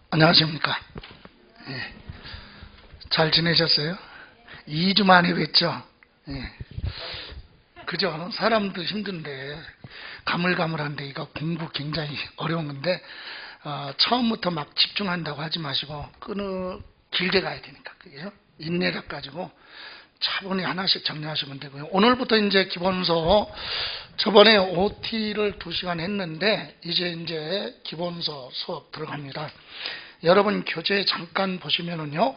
안녕하십니까. 예. 잘 지내셨어요? 2주 만에 뵀죠? 예. 그죠? 사람도 힘든데, 가물가물한데, 이거 공부 굉장히 어려운 건데, 처음부터 막 집중한다고 하지 마시고, 길게 가야 되니까, 그죠? 인내력 가지고, 차분히 하나씩 정리하시면 되고요. 오늘부터 이제 기본서, 저번에 OT를 2시간 했는데, 이제 기본서 수업 들어갑니다. 여러분 교재 잠깐 보시면은요,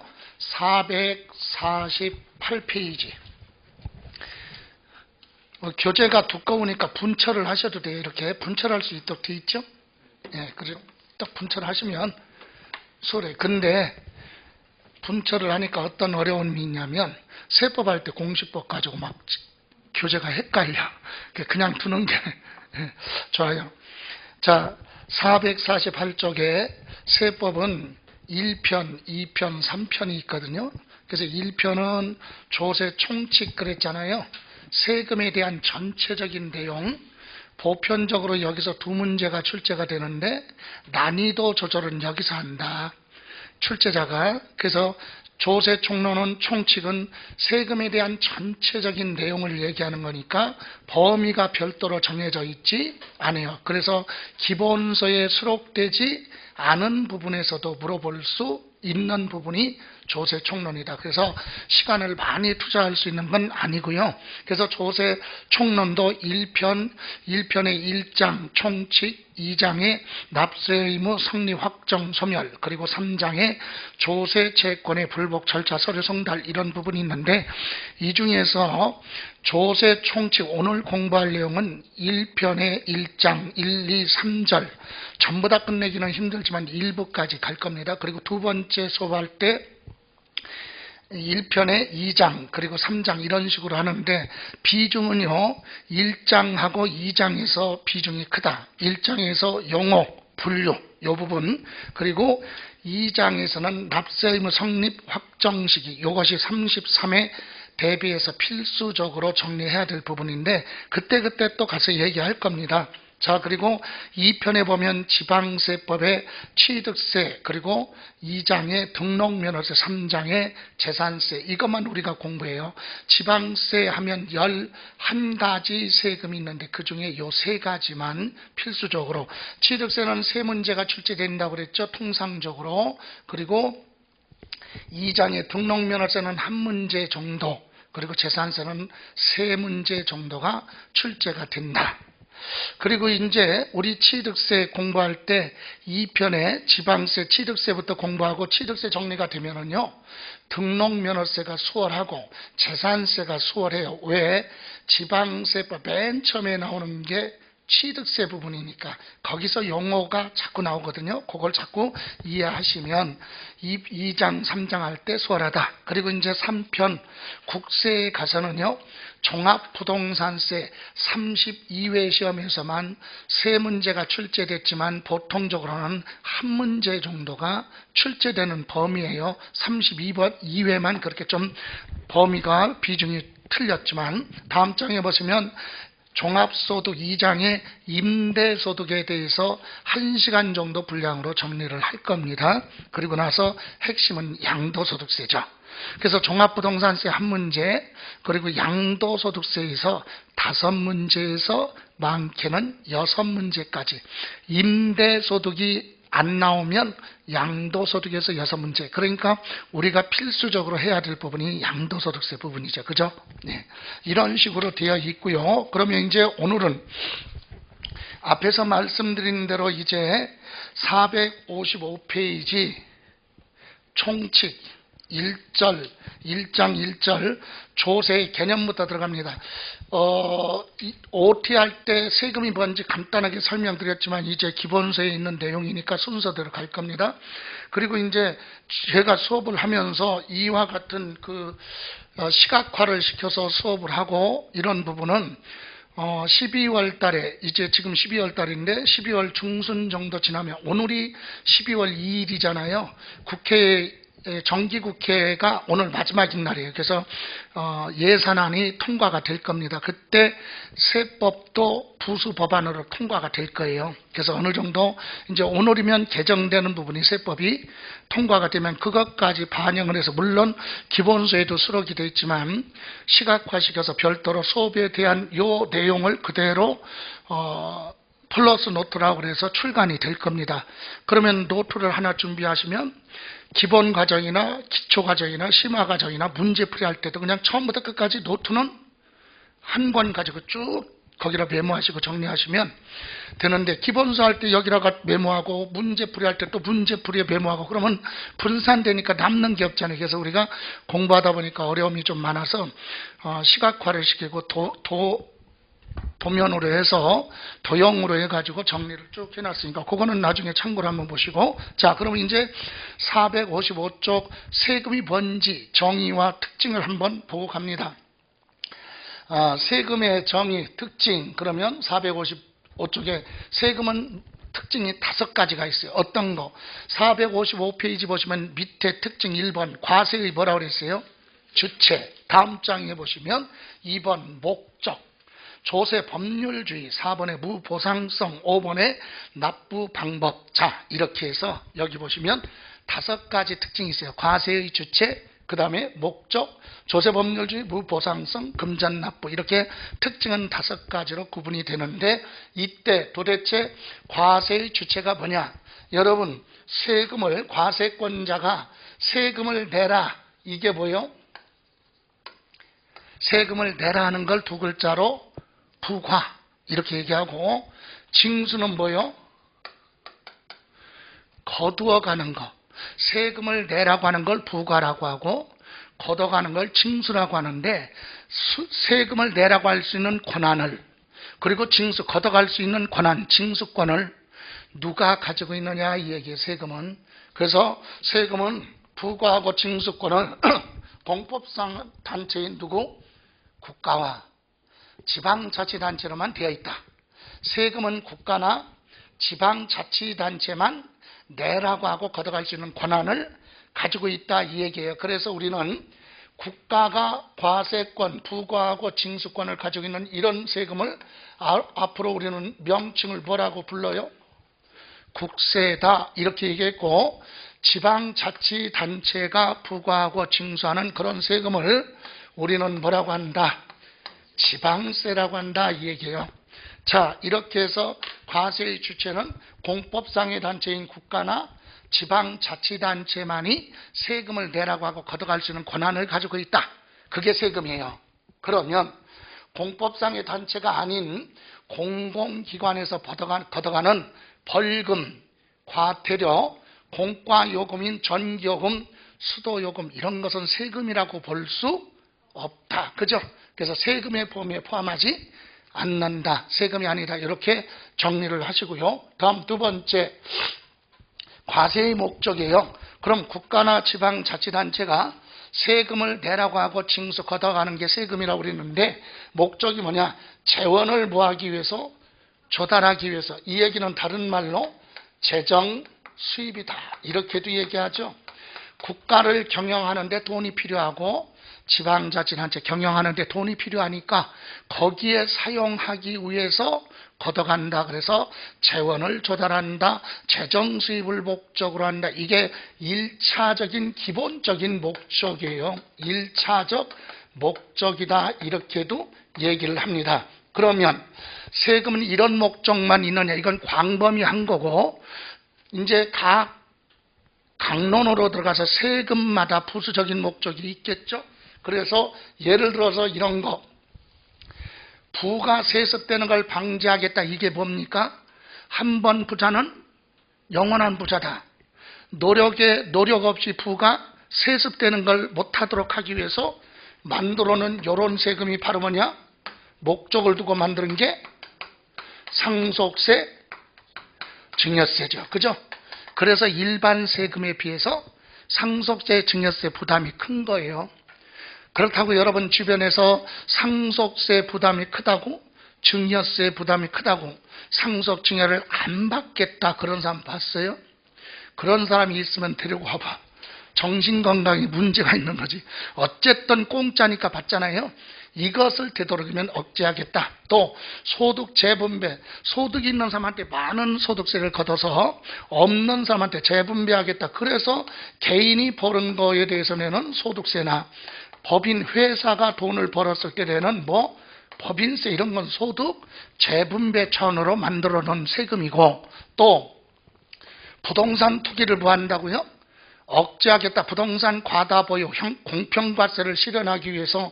448페이지. 교재가 두꺼우니까 분철을 하셔도 돼요. 이렇게 분철할 수 있도록 되어 있죠? 예, 그리고 딱 분철하시면 수월해요. 근데 분철을 하니까 어떤 어려움이 있냐면, 세법할 때 공시법 가지고 막 교재가 헷갈려. 그냥 두는 게 좋아요. 자, 448쪽에 세법은 1편, 2편, 3편이 있거든요. 그래서 1편은 조세 총칙 그랬잖아요. 세금에 대한 전체적인 내용, 보편적으로 여기서 2문제가 출제가 되는데 난이도 조절은 여기서 한다. 출제자가. 그래서 조세 총론은, 총칙은 세금에 대한 전체적인 내용을 얘기하는 거니까 범위가 별도로 정해져 있지 않아요. 그래서 기본서에 수록되지 않은 부분에서도 물어볼 수 있는 부분이 조세 총론이다. 그래서 시간을 많이 투자할 수 있는 건 아니고요. 그래서 조세 총론도 1편의 1장 총칙, 2장의 납세 의무 성립 확정 소멸, 그리고 3장의 조세 채권의 불복 절차 서류 송달, 이런 부분이 있는데, 이 중에서 조세 총칙 오늘 공부할 내용은 1편의 1장 1, 2, 3절 전부 다 끝내기는 힘들지만 일부까지 갈 겁니다. 그리고 두 번째 수업할 때 1편의 2장 그리고 3장 이런 식으로 하는데, 비중은요 1장하고 2장에서 비중이 크다. 1장에서 용어, 분류 이 부분, 그리고 2장에서는 납세의무 성립 확정 시기, 이것이 33회 대비해서 필수적으로 정리해야 될 부분인데, 그때 또 가서 얘기할 겁니다. 자, 그리고 2편에 보면 지방세법의 취득세, 그리고 2장의 등록면허세, 3장의 재산세, 이것만 우리가 공부해요. 지방세 하면 11가지 세금이 있는데 그 중에 요 3가지만 필수적으로, 취득세는 3문제가 출제된다고 그랬죠, 통상적으로. 그리고 2장의 등록면허세는 1문제 정도, 그리고 재산세는 3문제 정도가 출제가 된다. 그리고 이제 우리 취득세 공부할 때 2편에 지방세, 취득세부터 공부하고, 취득세 정리가 되면은요, 등록면허세가 수월하고 재산세가 수월해요. 왜? 지방세법 맨 처음에 나오는 게 취득세 부분이니까 거기서 용어가 자꾸 나오거든요. 그걸 자꾸 이해하시면 2장, 3장 할 때 수월하다. 그리고 이제 3편 국세에 가서는요, 종합부동산세 32회 시험에서만 3문제가 출제됐지만 보통적으로는 1문제 정도가 출제되는 범위예요. 32번 2회만 그렇게 좀 범위가 비중이 틀렸지만, 다음 장에 보시면 종합소득 2장의 임대소득에 대해서 1시간 정도 분량으로 정리를 할 겁니다. 그리고 나서 핵심은 양도소득세죠. 그래서 종합부동산세 1문제, 그리고 양도소득세에서 5문제에서 많게는 6문제까지, 임대소득이 안 나오면 양도소득에서 6문제. 그러니까 우리가 필수적으로 해야 될 부분이 양도소득세 부분이죠. 그죠? 네. 이런 식으로 되어 있고요. 그러면 이제 오늘은 앞에서 말씀드린 대로 이제 455페이지 총칙 1장 1절 조세 개념부터 들어갑니다. OT 할 때 세금이 뭔지 간단하게 설명드렸지만 이제 기본서에 있는 내용이니까 순서대로 갈 겁니다. 그리고 이제 제가 수업을 하면서 이와 같은 시각화를 시켜서 수업을 하고, 이런 부분은 12월 달에, 이제 지금 12월 달인데 12월 중순 정도 지나면, 오늘이 12월 2일이잖아요. 국회에 정기국회가 오늘 마지막인 날이에요. 그래서 예산안이 통과가 될 겁니다. 그때 세법도 부수 법안으로 통과가 될 거예요. 그래서 어느 정도 이제 오늘이면 개정되는 부분이 세법이 통과가 되면 그것까지 반영을 해서, 물론 기본소에도 수록이 되어 있지만 시각화시켜서 별도로 수업에 대한 요 내용을 그대로 플러스 노트라고 해서 출간이 될 겁니다. 그러면 노트를 하나 준비하시면 기본 과정이나 기초 과정이나 심화 과정이나 문제풀이 할 때도 그냥 처음부터 끝까지 노트는 한 권 가지고 쭉 거기다 메모하시고 정리하시면 되는데, 기본서 할 때 여기다가 메모하고 문제풀이 할 때 또 문제풀이에 메모하고 그러면 분산되니까 남는 게 없잖아요. 그래서 우리가 공부하다 보니까 어려움이 좀 많아서 시각화를 시키고 도면으로 해서 도형으로 해가지고 정리를 쭉 해놨으니까 그거는 나중에 참고로 한번 보시고, 자, 그러면 이제 455쪽 세금이 뭔지 정의와 특징을 한번 보고 갑니다. 세금의 정의, 특징, 그러면 455쪽에 세금은 특징이 5가지가 있어요. 어떤 거? 455페이지 보시면 밑에 특징 1번 과세의 뭐라고 그랬어요? 주체. 다음 장에 보시면 2번 목적, 조세 법률주의, 4번에 무보상성, 5번에 납부 방법. 자, 이렇게 해서 여기 보시면 5가지 특징이 있어요. 과세의 주체, 그 다음에 목적, 조세 법률주의, 무보상성, 금전 납부, 이렇게 특징은 5가지로 구분이 되는데, 이때 도대체 과세의 주체가 뭐냐? 여러분, 세금을, 과세권자가 세금을 내라, 이게 뭐요? 세금을 내라 하는 걸 2글자로 부과 이렇게 얘기하고, 징수는 뭐요? 거두어가는 거. 세금을 내라고 하는 걸 부과라고 하고 걷어가는 걸 징수라고 하는데, 세금을 내라고 할 수 있는 권한을, 그리고 징수, 걷어갈 수 있는 권한, 징수권을 누가 가지고 있느냐 이 얘기예요. 세금은. 그래서 세금은 부과하고 징수권을 공법상 단체인 누구? 국가와 지방자치단체로만 되어 있다. 세금은 국가나 지방자치단체만 내라고 하고 걷어갈 수 있는 권한을 가지고 있다 이 얘기예요. 그래서 우리는 국가가 과세권, 부과하고 징수권을 가지고 있는 이런 세금을 앞으로 우리는 명칭을 뭐라고 불러요? 국세다 이렇게 얘기했고, 지방자치단체가 부과하고 징수하는 그런 세금을 우리는 뭐라고 한다? 지방세라고 한다 이 얘기예요. 자, 이렇게 해서 과세의 주체는 공법상의 단체인 국가나 지방자치단체만이 세금을 내라고 하고 걷어갈 수 있는 권한을 가지고 있다. 그게 세금이에요. 그러면 공법상의 단체가 아닌 공공기관에서 걷어가는 벌금, 과태료, 공과요금인 전기요금, 수도요금, 이런 것은 세금이라고 볼 수 없다. 그죠? 그래서 세금의 범위에 포함하지 않는다. 세금이 아니다. 이렇게 정리를 하시고요. 다음 2번째, 과세의 목적이에요. 그럼 국가나 지방자치단체가 세금을 내라고 하고 징수 걷어가는 게 세금이라고 그랬는데, 목적이 뭐냐? 재원을 뭐하기 위해서? 조달하기 위해서. 이 얘기는 다른 말로 재정 수입이다 이렇게도 얘기하죠. 국가를 경영하는데 돈이 필요하고 지방자치단체 경영하는데 돈이 필요하니까 거기에 사용하기 위해서 걷어간다. 그래서 재원을 조달한다, 재정 수입을 목적으로 한다. 이게 1차적인 기본적인 목적이에요. 1차적 목적이다 이렇게도 얘기를 합니다. 그러면 세금은 이런 목적만 있느냐? 이건 광범위한 거고, 이제 각 강론으로 들어가서 세금마다 부수적인 목적이 있겠죠. 그래서 예를 들어서 이런 거, 부가 세습되는 걸 방지하겠다. 이게 뭡니까? 한 번 부자는 영원한 부자다. 노력 없이 부가 세습되는 걸 못하도록 하기 위해서 만들어놓은 이런 세금이 바로 뭐냐? 목적을 두고 만드는 게 상속세, 증여세죠. 그죠? 그래서 일반 세금에 비해서 상속세, 증여세 부담이 큰 거예요. 그렇다고 여러분 주변에서 상속세 부담이 크다고, 증여세 부담이 크다고 상속 증여를 안 받겠다 그런 사람 봤어요? 그런 사람이 있으면 데리고 와봐. 정신건강에 문제가 있는 거지. 어쨌든 공짜니까 받잖아요. 이것을 되도록이면 억제하겠다. 또 소득 재분배, 소득이 있는 사람한테 많은 소득세를 걷어서 없는 사람한테 재분배하겠다. 그래서 개인이 버는 거에 대해서 내는 소득세나 법인 회사가 돈을 벌었을 때 내는 법인세 이런 건 소득 재분배 차원으로 만들어 놓은 세금이고, 또 부동산 투기를 뭐한다고요? 억제하겠다. 부동산 과다 보유 공평과세를 실현하기 위해서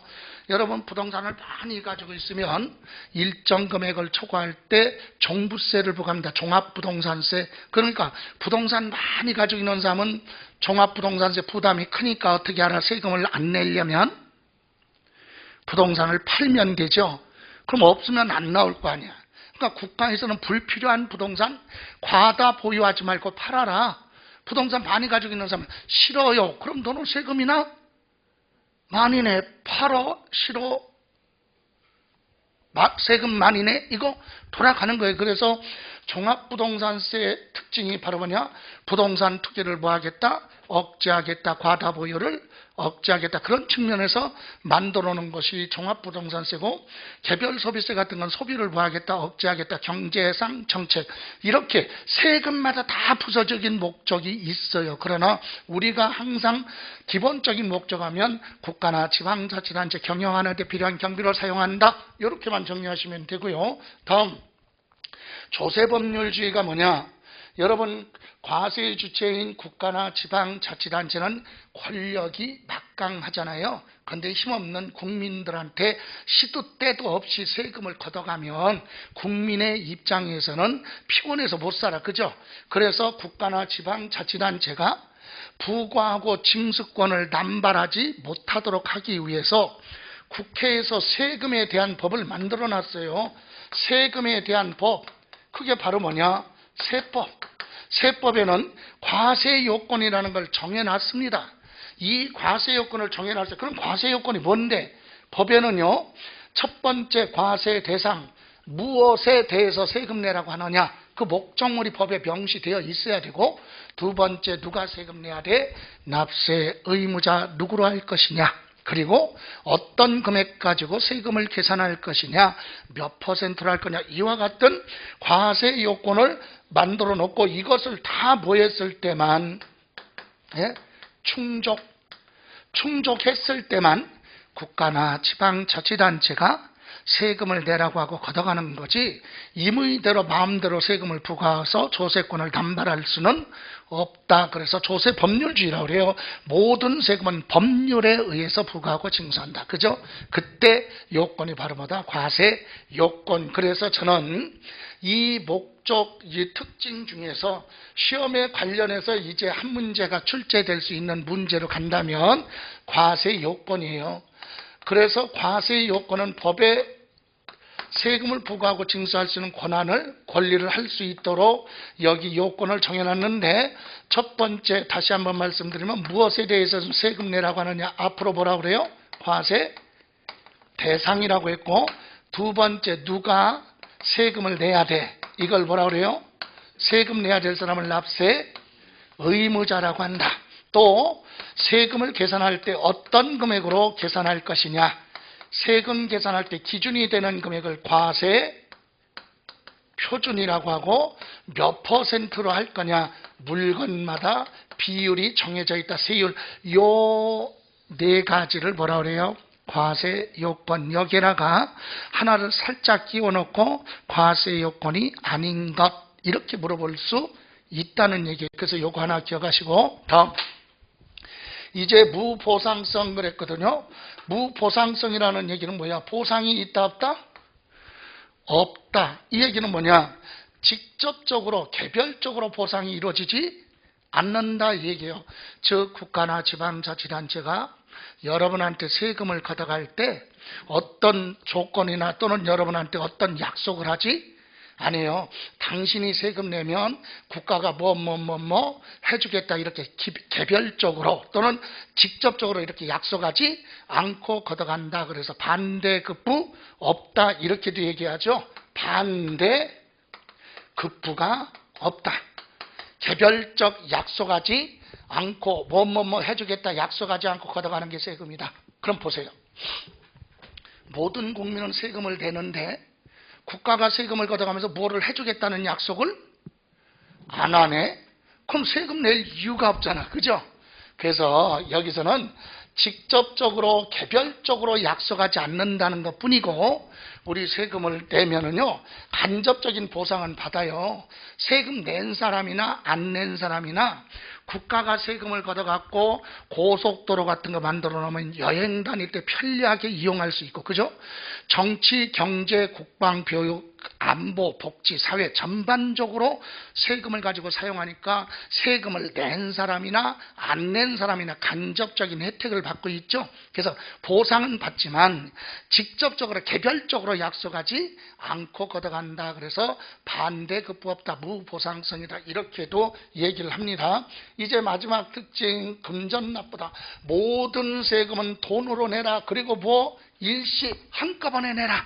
여러분 부동산을 많이 가지고 있으면 일정 금액을 초과할 때 종부세를 부과합니다. 종합부동산세. 그러니까 부동산 많이 가지고 있는 사람은 종합부동산세 부담이 크니까 어떻게 하나 세금을 안 내려면 부동산을 팔면 되죠. 그럼 없으면 안 나올 거 아니야. 그러니까 국가에서는 불필요한 부동산 과다 보유하지 말고 팔아라. 부동산 많이 가지고 있는 사람은 싫어요. 그럼 너는 세금이나 많이 내. 팔어. 싫어. 세금 많이 내. 이거 돌아가는 거예요. 그래서 종합부동산세의 특징이 바로 뭐냐? 부동산 투기를 뭐하겠다? 억제하겠다. 과다 보유를 억제하겠다. 그런 측면에서 만들어 놓은 것이 종합부동산세고, 개별 소비세 같은 건 소비를 뭐하겠다? 억제하겠다. 경제상 정책. 이렇게 세금마다 다 부서적인 목적이 있어요. 그러나 우리가 항상 기본적인 목적하면 국가나 지방자치단체 경영하는 데 필요한 경비를 사용한다. 이렇게만 정리하시면 되고요. 다음, 조세법률주의가 뭐냐? 여러분, 과세의 주체인 국가나 지방자치단체는 권력이 막강하잖아요. 그런데 힘없는 국민들한테 시도 때도 없이 세금을 걷어가면 국민의 입장에서는 피곤해서 못 살아. 그죠? 그래서 국가나 지방자치단체가 부과하고 징수권을 남발하지 못하도록 하기 위해서 국회에서 세금에 대한 법을 만들어 놨어요. 세금에 대한 법. 그게 바로 뭐냐? 세법. 세법에는 과세 요건이라는 걸 정해놨습니다. 이 과세 요건을 정해놨어요. 그럼 과세 요건이 뭔데? 법에는요, 첫 번째 과세 대상, 무엇에 대해서 세금 내라고 하느냐, 그 목적물이 법에 명시되어 있어야 되고, 두 번째 누가 세금 내야 돼? 납세 의무자 누구로 할 것이냐, 그리고 어떤 금액 가지고 세금을 계산할 것이냐, 몇 퍼센트로 할 거냐, 이와 같은 과세 요건을 만들어 놓고 이것을 다 모였을 때만, 충족했을 때만 국가나 지방자치단체가 세금을 내라고 하고 걷어가는 거지, 임의대로 마음대로 세금을 부과해서 조세권을 남발할 수는 없다. 그래서 조세법률주의라고 그래요. 모든 세금은 법률에 의해서 부과하고 징수한다. 그죠? 그때 요건이 바로 뭐다? 과세 요건. 그래서 저는 이 목적, 이 특징 중에서 시험에 관련해서 이제 한 문제가 출제될 수 있는 문제로 간다면 과세 요건이에요. 그래서 과세 요건은 법에 세금을 부과하고 징수할 수 있는 권리를 할 수 있도록 여기 요건을 정해놨는데, 첫 번째 다시 한번 말씀드리면 무엇에 대해서 세금 내라고 하느냐, 앞으로 뭐라고 그래요? 과세 대상이라고 했고, 두 번째 누가 세금을 내야 돼, 이걸 뭐라고 그래요? 세금 내야 될 사람을 납세 의무자라고 한다. 또 세금을 계산할 때 어떤 금액으로 계산할 것이냐, 세금 계산할 때 기준이 되는 금액을 과세 표준이라고 하고, 몇 퍼센트로 할 거냐, 물건마다 비율이 정해져 있다. 세율. 요 네 가지를 뭐라 그래요? 과세 요건. 여기다가 하나를 살짝 끼워놓고 과세 요건이 아닌 것, 이렇게 물어볼 수 있다는 얘기예요. 그래서 요거 하나 기억하시고, 다음, 이제 무보상성 그랬거든요. 무보상성이라는 얘기는 뭐야? 보상이 있다 없다? 없다. 이 얘기는 뭐냐? 직접적으로 개별적으로 보상이 이루어지지 않는다 이 얘기예요. 즉 국가나 지방자치단체가 여러분한테 세금을 걷어갈 때 어떤 조건이나 또는 여러분한테 어떤 약속을 하지? 아니에요. 당신이 세금 내면 국가가 뭐 해주겠다, 이렇게 개별적으로 또는 직접적으로 이렇게 약속하지 않고 걷어간다. 그래서 반대급부 없다, 이렇게도 얘기하죠. 반대급부가 없다. 개별적 약속하지 않고 뭐 해주겠다 약속하지 않고 걷어가는 게 세금이다. 그럼 보세요. 모든 국민은 세금을 내는데 국가가 세금을 걷어가면서 뭐를 해주겠다는 약속을 안 하네? 그럼 세금 낼 이유가 없잖아. 그죠? 그래서 여기서는 직접적으로 개별적으로 약속하지 않는다는 것 뿐이고 우리 세금을 내면은요 간접적인 보상은 받아요. 세금 낸 사람이나 안 낸 사람이나 국가가 세금을 걷어갖고 고속도로 같은 거 만들어 놓으면 여행 다닐 때 편리하게 이용할 수 있고, 그죠? 정치, 경제, 국방, 교육, 안보, 복지, 사회 전반적으로 세금을 가지고 사용하니까 세금을 낸 사람이나 안 낸 사람이나 간접적인 혜택을 받고 있죠. 그래서 보상은 받지만 직접적으로 개별적으로 약속하지 않고 걷어간다. 그래서 반대급부 없다, 무보상성이다, 이렇게도 얘기를 합니다. 이제 마지막 특징, 금전납부다. 모든 세금은 돈으로 내라. 그리고 뭐 일시 한꺼번에 내라.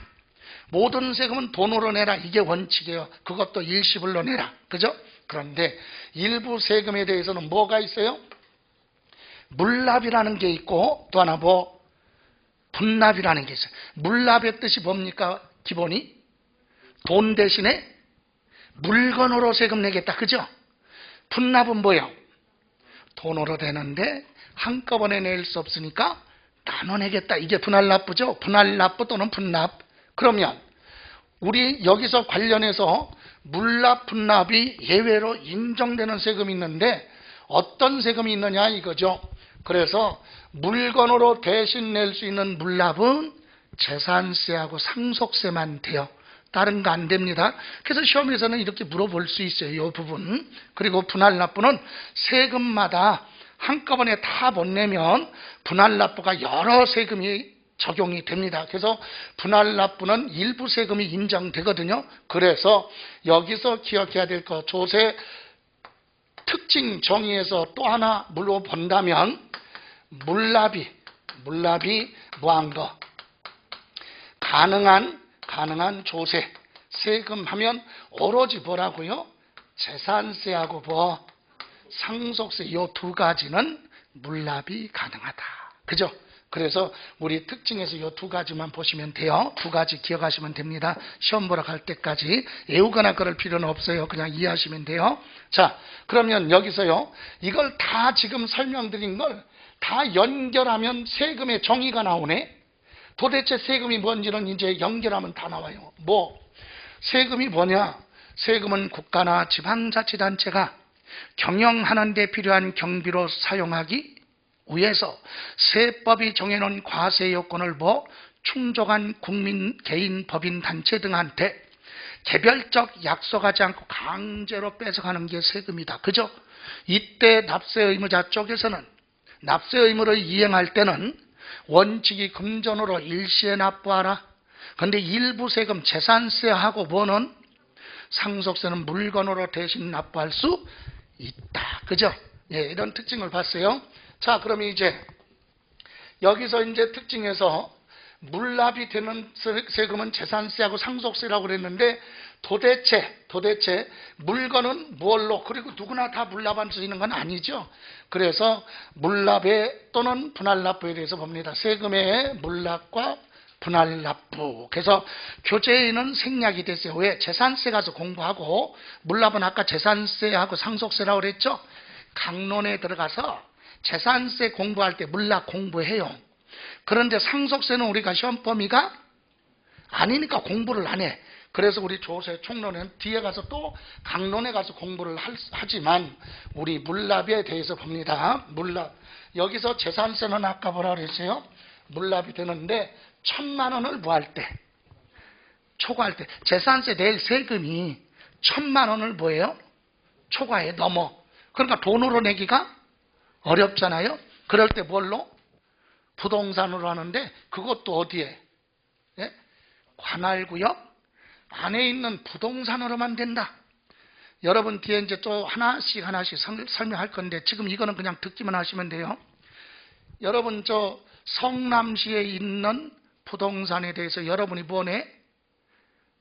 모든 세금은 돈으로 내라. 이게 원칙이에요. 그것도 일시불로 내라. 그죠? 그런데 일부 세금에 대해서는 뭐가 있어요? 물납이라는 게 있고 또 하나 뭐 분납이라는 게 있어요. 물납의 뜻이 뭡니까? 기본이 돈 대신에 물건으로 세금 내겠다. 그죠? 분납은 뭐예요? 돈으로 되는데 한꺼번에 낼 수 없으니까 나눠내겠다. 이게 분할납부죠. 분할납부 또는 분납. 그러면 우리 여기서 관련해서 물납, 분납이 예외로 인정되는 세금이 있는데 어떤 세금이 있느냐 이거죠. 그래서 물건으로 대신 낼 수 있는 물납은 재산세하고 상속세만 돼요. 다른 거 안 됩니다. 그래서 시험에서는 이렇게 물어볼 수 있어요. 이 부분. 그리고 분할납부는 세금마다 한꺼번에 다 못 내면 분할납부가 여러 세금이 적용이 됩니다. 그래서 분할납부는 일부 세금이 인정되거든요. 그래서 여기서 기억해야 될 것, 조세 특징 정의에서 또 하나 물어본다면 물납이 뭐한 거? 가능한 조세, 세금 하면 오로지 뭐라고요? 재산세하고 뭐 상속세, 이 두 가지는 물납이 가능하다. 그죠? 그래서 우리 특징에서 이 두 가지만 보시면 돼요. 두 가지 기억하시면 됩니다. 시험 보러 갈 때까지 외우거나 그럴 필요는 없어요. 그냥 이해하시면 돼요. 자, 그러면 여기서요, 이걸 다 지금 설명드린 걸 다 연결하면 세금의 정의가 나오네. 도대체 세금이 뭔지는 이제 연결하면 다 나와요. 뭐 세금이 뭐냐? 세금은 국가나 지방자치단체가 경영하는 데 필요한 경비로 사용하기 위해서 세법이 정해놓은 과세 요건을 충족한 국민, 개인, 법인, 단체 등한테 개별적 약속하지 않고 강제로 뺏어가는 게 세금이다. 그죠? 이때 납세 의무자 쪽에서는 납세 의무를 이행할 때는 원칙이 금전으로 일시에 납부하라. 그런데 일부 세금, 재산세하고 뭐는 상속세는 물건으로 대신 납부할 수 있다. 그죠? 예, 이런 특징을 봤어요. 자, 그럼 이제 여기서 이제 특징에서 물납이 되는 세금은 재산세하고 상속세라고 그랬는데 도대체 물건은 뭘로, 그리고 누구나 다 물납할 수 있는 건 아니죠. 그래서 물납에 또는 분할납부에 대해서 봅니다. 세금의 물납과 분할납부. 그래서 교재에는 생략이 됐어요. 왜? 재산세 가서 공부하고, 물납은 아까 재산세하고 상속세라고 그랬죠. 강론에 들어가서 재산세 공부할 때 물납 공부해요. 그런데 상속세는 우리가 시험 범위가 아니니까 공부를 안 해. 그래서 우리 조세 총론은 뒤에 가서 또 강론에 가서 공부를 하지만 우리 물납에 대해서 봅니다. 물납. 여기서 재산세는 아까 뭐라 그랬어요? 물납이 되는데 1,000만 원을 뭐 할 때? 초과할 때. 재산세 낼 세금이 1,000만 원을 뭐예요? 초과해 넘어. 그러니까 돈으로 내기가 어렵잖아요. 그럴 때 뭘로? 부동산으로 하는데 그것도 어디에? 예? 관할구역 안에 있는 부동산으로만 된다. 여러분 뒤에 이제 또 하나씩 설명할 건데 지금 이거는 그냥 듣기만 하시면 돼요. 여러분 저 성남시에 있는 부동산에 대해서 여러분이 뭐네?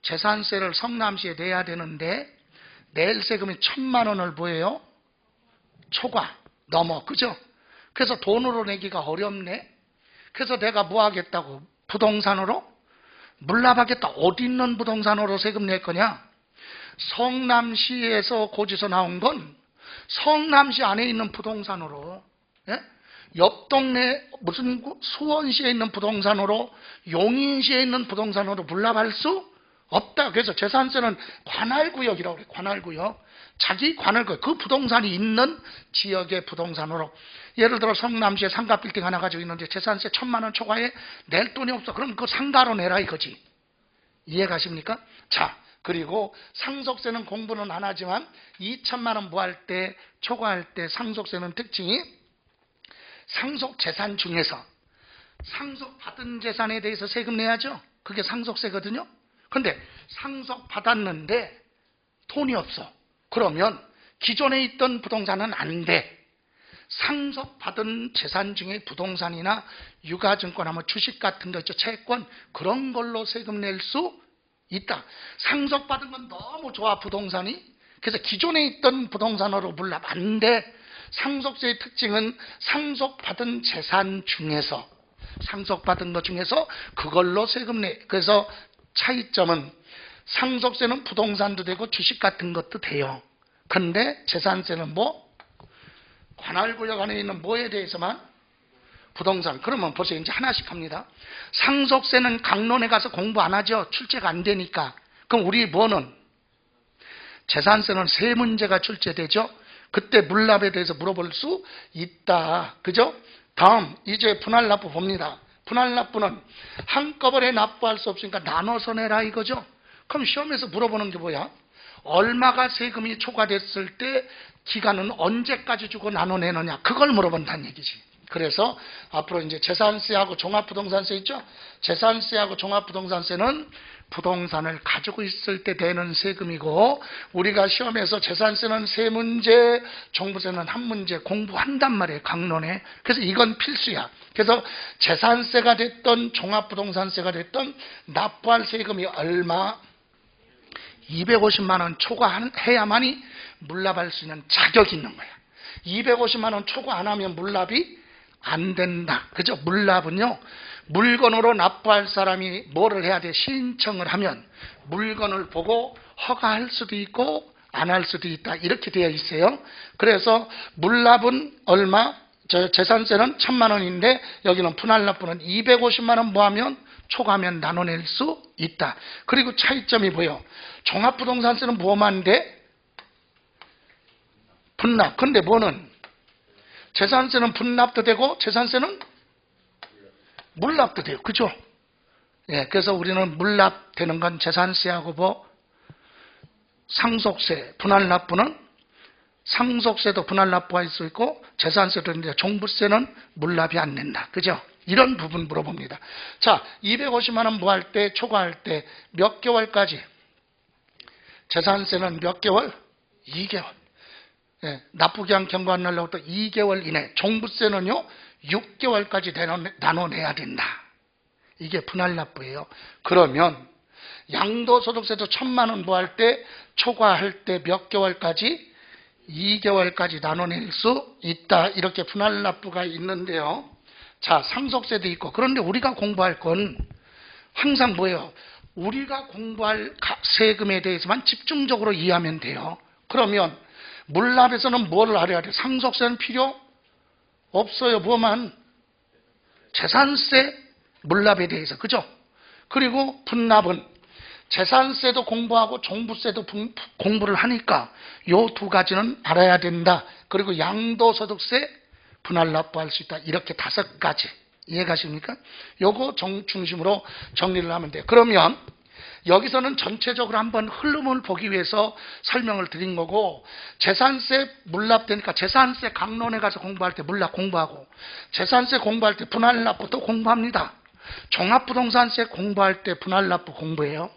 재산세를 성남시에 내야 되는데 낼 세금이 1,000만 원을 뭐예요? 초과 넘어. 그죠? 그래서 돈으로 내기가 어렵네. 그래서 내가 뭐 하겠다고? 부동산으로? 물납하겠다. 어디 있는 부동산으로 세금 낼 거냐? 성남시에서 고지서 나온 건 성남시 안에 있는 부동산으로, 예? 옆 동네 무슨 수원시에 있는 부동산으로, 용인시에 있는 부동산으로 물납할 수 없다. 그래서 재산세는 관할구역이라고 그래요. 관할구역. 자기 관할구역. 그 부동산이 있는 지역의 부동산으로. 예를 들어 성남시에 상가 빌딩 하나 가지고 있는데 재산세 1,000만 원 초과에 낼 돈이 없어. 그럼 그 상가로 내라 이거지. 이해가십니까? 자, 그리고 상속세는 공부는 안 하지만 2천만 원 부할 때, 초과할 때 상속세는 특징이 상속재산 중에서 상속받은 재산에 대해서 세금 내야죠. 그게 상속세거든요. 근데 상속받았는데 돈이 없어. 그러면 기존에 있던 부동산은 안 돼. 상속받은 재산 중에 부동산이나 유가증권, 뭐 주식 같은 거 있죠. 채권, 그런 걸로 세금 낼 수 있다. 상속받은 건 너무 좋아, 부동산이. 그래서 기존에 있던 부동산으로 물납 안 돼. 상속세의 특징은 상속받은 재산 중에서, 상속받은 것 중에서 그걸로 세금 내. 그래서 차이점은 상속세는 부동산도 되고 주식 같은 것도 돼요. 근데 재산세는 뭐? 관할구역 안에 있는 뭐에 대해서만? 부동산. 그러면 벌써 이제 하나씩 합니다. 상속세는 강론에 가서 공부 안 하죠. 출제가 안 되니까. 그럼 우리 뭐는? 재산세는 세 문제가 출제되죠. 그때 물납에 대해서 물어볼 수 있다. 그죠? 다음 이제 분할납부 봅니다. 분할납부는 한꺼번에 납부할 수 없으니까 나눠서 내라 이거죠. 그럼 시험에서 물어보는 게 뭐야? 얼마가 세금이 초과됐을 때 기간은 언제까지 주고 나눠내느냐, 그걸 물어본다는 얘기지. 그래서 앞으로 이제 재산세하고 종합부동산세 있죠? 재산세하고 종합부동산세는 부동산을 가지고 있을 때 되는 세금이고, 우리가 시험에서 재산세는 세 문제, 종부세는 한 문제 공부한단 말이에요, 강론에. 그래서 이건 필수야. 그래서 재산세가 됐던 종합부동산세가 됐던 납부할 세금이 얼마? 250만 원 초과해야만이 물납할 수 있는 자격이 있는 거야. 250만 원 초과 안 하면 물납이 안 된다. 그죠? 물납은요, 물건으로 납부할 사람이 뭐를 해야 돼? 신청을 하면 물건을 보고 허가할 수도 있고 안 할 수도 있다. 이렇게 되어 있어요. 그래서 물납은 얼마? 재산세는 1,000만 원인데 여기는 분할납부는 250만 원 모하면 초과하면 나눠낼 수 있다. 그리고 차이점이 보여. 종합부동산세는 뭐만 돼? 분납. 근데 뭐는? 재산세는 분납도 되고 재산세는 물납도 돼요. 그죠? 예, 그래서 우리는 물납되는 건 재산세하고 뭐 상속세, 분할납부는 상속세도 분할납부가 있을 수 있고 재산세도 있는데 종부세는 물납이 안 된다. 그죠? 이런 부분 물어봅니다. 자, 250만 원 부할 때, 초과할 때 몇 개월까지? 재산세는 몇 개월? 2개월. 예, 나쁘게 한 경고 안 날려고 또 2개월 이내. 종부세는요 6개월까지 나눠내야 된다. 이게 분할납부예요. 그러면 양도소득세도 1,000만 원 부할 때, 초과할 때 몇 개월까지? 2개월까지 나눠낼 수 있다. 이렇게 분할납부가 있는데요. 자, 상속세도 있고. 그런데 우리가 공부할 건 항상 뭐예요? 우리가 공부할 세금에 대해서만 집중적으로 이해하면 돼요. 그러면 물납에서는 뭐를 알아야 돼? 상속세는 필요 없어요. 뭐만? 재산세, 물납에 대해서. 그죠? 그리고 분납은 재산세도 공부하고 종부세도 공부를 하니까 요 두 가지는 알아야 된다. 그리고 양도소득세 분할납부할 수 있다. 이렇게 5가지. 이해가십니까? 요거 중심으로 정리를 하면 돼요. 그러면 여기서는 전체적으로 한번 흐름을 보기 위해서 설명을 드린 거고, 재산세 물납되니까 재산세 강론에 가서 공부할 때 물납 공부하고, 재산세 공부할 때 분할납부도 공부합니다. 종합부동산세 공부할 때 분할납부 공부해요.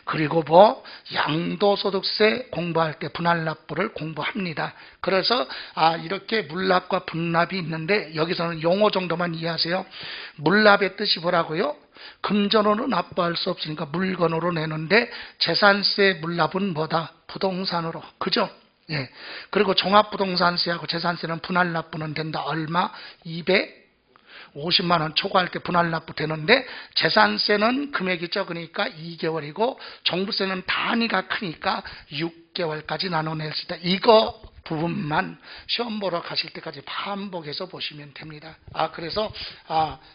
그리고 뭐 양도소득세 공부할 때 분할납부를 공부합니다. 그래서 이렇게 물납과 분납이 있는데 여기서는 용어 정도만 이해하세요. 물납의 뜻이 뭐라고요? 금전으로 납부할 수 없으니까 물건으로 내는데, 재산세 물납은 뭐다? 부동산으로. 그죠? 예. 그리고 종합부동산세하고 재산세는 분할납부는 된다. 얼마? 250만 원 초과할 때 분할납부 되는데, 재산세는 금액이 적으니까 2개월이고 종부세는 단위가 크니까 6개월까지 나눠낼 수 있다. 이거 부분만 시험 보러 가실 때까지 반복해서 보시면 됩니다. 그래서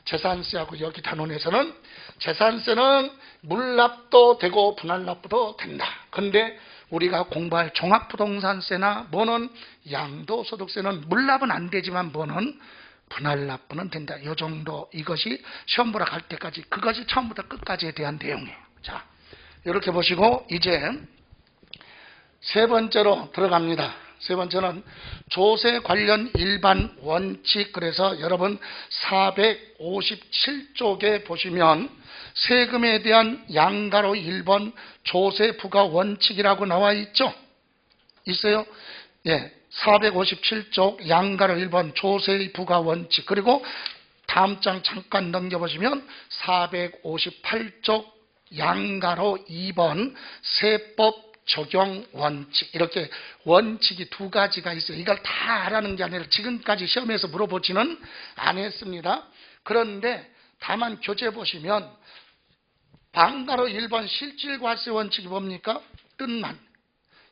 재산세하고 여기 단원에서는 재산세는 물납도 되고 분할납부도 된다. 근데 우리가 공부할 종합부동산세나 뭐는 양도소득세는 물납은 안 되지만 뭐는 분할납부는 된다. 이 정도, 이것이 시험 보러 갈 때까지, 그것이 처음부터 끝까지에 대한 내용이에요. 자, 이렇게 보시고 이제 세 번째로 들어갑니다. 세 번째는 조세 관련 일반 원칙. 그래서 여러분 457쪽에 보시면 세금에 대한 양가로 1번 조세 부과 원칙이라고 나와 있죠? 있어요? 예. 457쪽 양가로 1번 조세 부과 원칙. 그리고 다음 장 잠깐 넘겨보시면 458쪽 양가로 2번 세법 적용 원칙. 이렇게 원칙이 두 가지가 있어요. 이걸 다 하라는 게 아니라 지금까지 시험에서 물어보지는 않았습니다. 그런데 다만 교재 보시면 방가로 1번 실질과세 원칙이 뭡니까? 뜻만.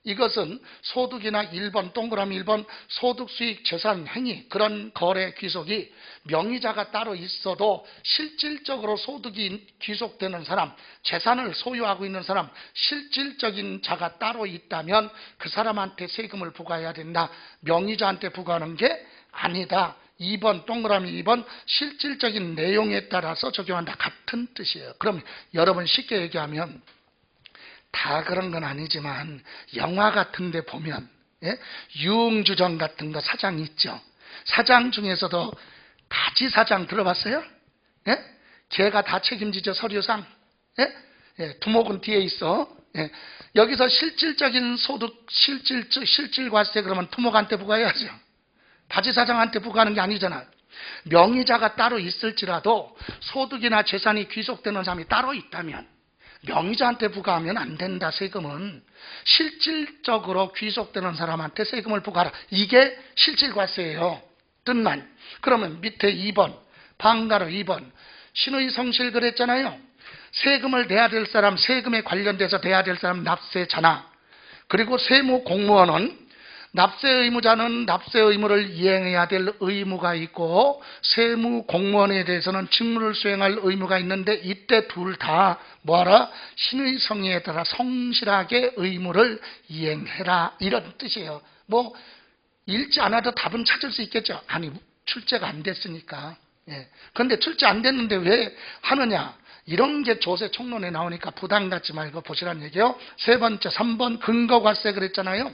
이것은 소득이나 1번 동그라미 1번 소득, 수익, 재산, 행위, 그런 거래 귀속이 명의자가 따로 있어도 실질적으로 소득이 귀속되는 사람, 재산을 소유하고 있는 사람, 실질적인 자가 따로 있다면 그 사람한테 세금을 부과해야 된다. 명의자한테 부과하는 게 아니다. 2번 동그라미 2번 실질적인 내용에 따라서 적용한다. 같은 뜻이에요. 그럼 여러분 쉽게 얘기하면 다 그런 건 아니지만 영화 같은 데 보면 유흥주점 같은 거 사장 있죠. 사장 중에서도 가지사장 들어봤어요? 걔가 다 책임지죠. 서류상. 두목은 뒤에 있어. 여기서 실질적인 소득, 실질과세 그러면 두목한테 부과해야죠. 가지사장한테 부과하는 게 아니잖아. 명의자가 따로 있을지라도 소득이나 재산이 귀속되는 사람이 따로 있다면 명의자한테 부과하면 안 된다. 세금은 실질적으로 귀속되는 사람한테 세금을 부과하라. 이게 실질과세예요. 뜻만. 그러면 밑에 2번 방가로 2번 신의 성실 그랬잖아요. 세금을 내야 될 사람, 세금에 관련돼서 내야 될 사람 납세자나, 그리고 세무공무원은 납세 의무자는 납세 의무를 이행해야 될 의무가 있고 세무 공무원에 대해서는 직무를 수행할 의무가 있는데 이때 둘 다 뭐하라? 신의 성의에 따라 성실하게 의무를 이행해라. 이런 뜻이에요. 뭐 읽지 않아도 답은 찾을 수 있겠죠. 아니 출제가 안 됐으니까. 그런데 출제 안 됐는데 왜 하느냐? 이런 게 조세 총론에 나오니까 부담 갖지 말고 보시라는 얘기예요. 세 번째 3번 근거과세 그랬잖아요.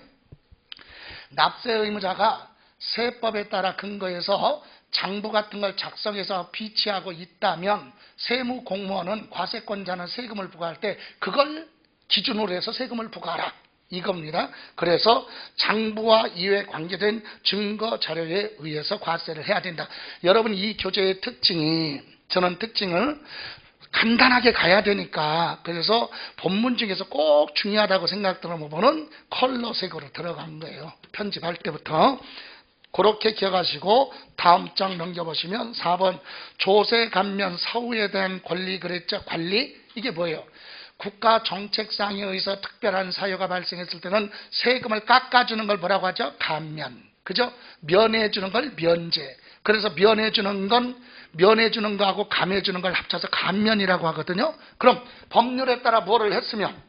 납세 의무자가 세법에 따라 근거해서 장부 같은 걸 작성해서 비치하고 있다면 세무공무원은 과세권자는 세금을 부과할 때 그걸 기준으로 해서 세금을 부과하라. 이겁니다. 그래서 장부와 이에 관계된 증거 자료에 의해서 과세를 해야 된다. 여러분 이 교재의 특징이, 저는 특징을 간단하게 가야 되니까 그래서 본문 중에서 꼭 중요하다고 생각되는 부분은 컬러색으로 들어간 거예요. 편집할 때부터. 그렇게 기억하시고 다음 장 넘겨보시면 4번 조세 감면 사후에 대한 권리 그랬죠. 관리? 이게 뭐예요? 국가 정책상에 의해서 특별한 사유가 발생했을 때는 세금을 깎아주는 걸 뭐라고 하죠? 감면. 그죠? 면해주는 걸 면제. 그래서 면해주는 거하고 감해주는 걸 합쳐서 감면이라고 하거든요. 그럼 법률에 따라 뭐를 했으면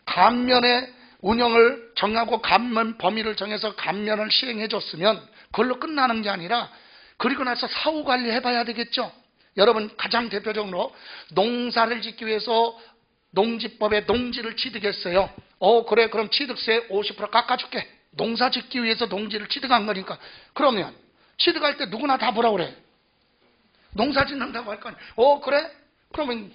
감면의 운영을 정하고 감면 범위를 정해서 감면을 시행해 줬으면 그걸로 끝나는 게 아니라 그리고 나서 사후 관리 해봐야 되겠죠. 여러분 가장 대표적으로 농사를 짓기 위해서 농지법에 농지를 취득했어요. 그래 그럼 취득세 50% 깎아줄게. 농사 짓기 위해서 농지를 취득한 거니까. 그러면 취득할 때 누구나 다 뭐라 그래? 농사 짓는다고 할 거 아니야. 그래? 그러면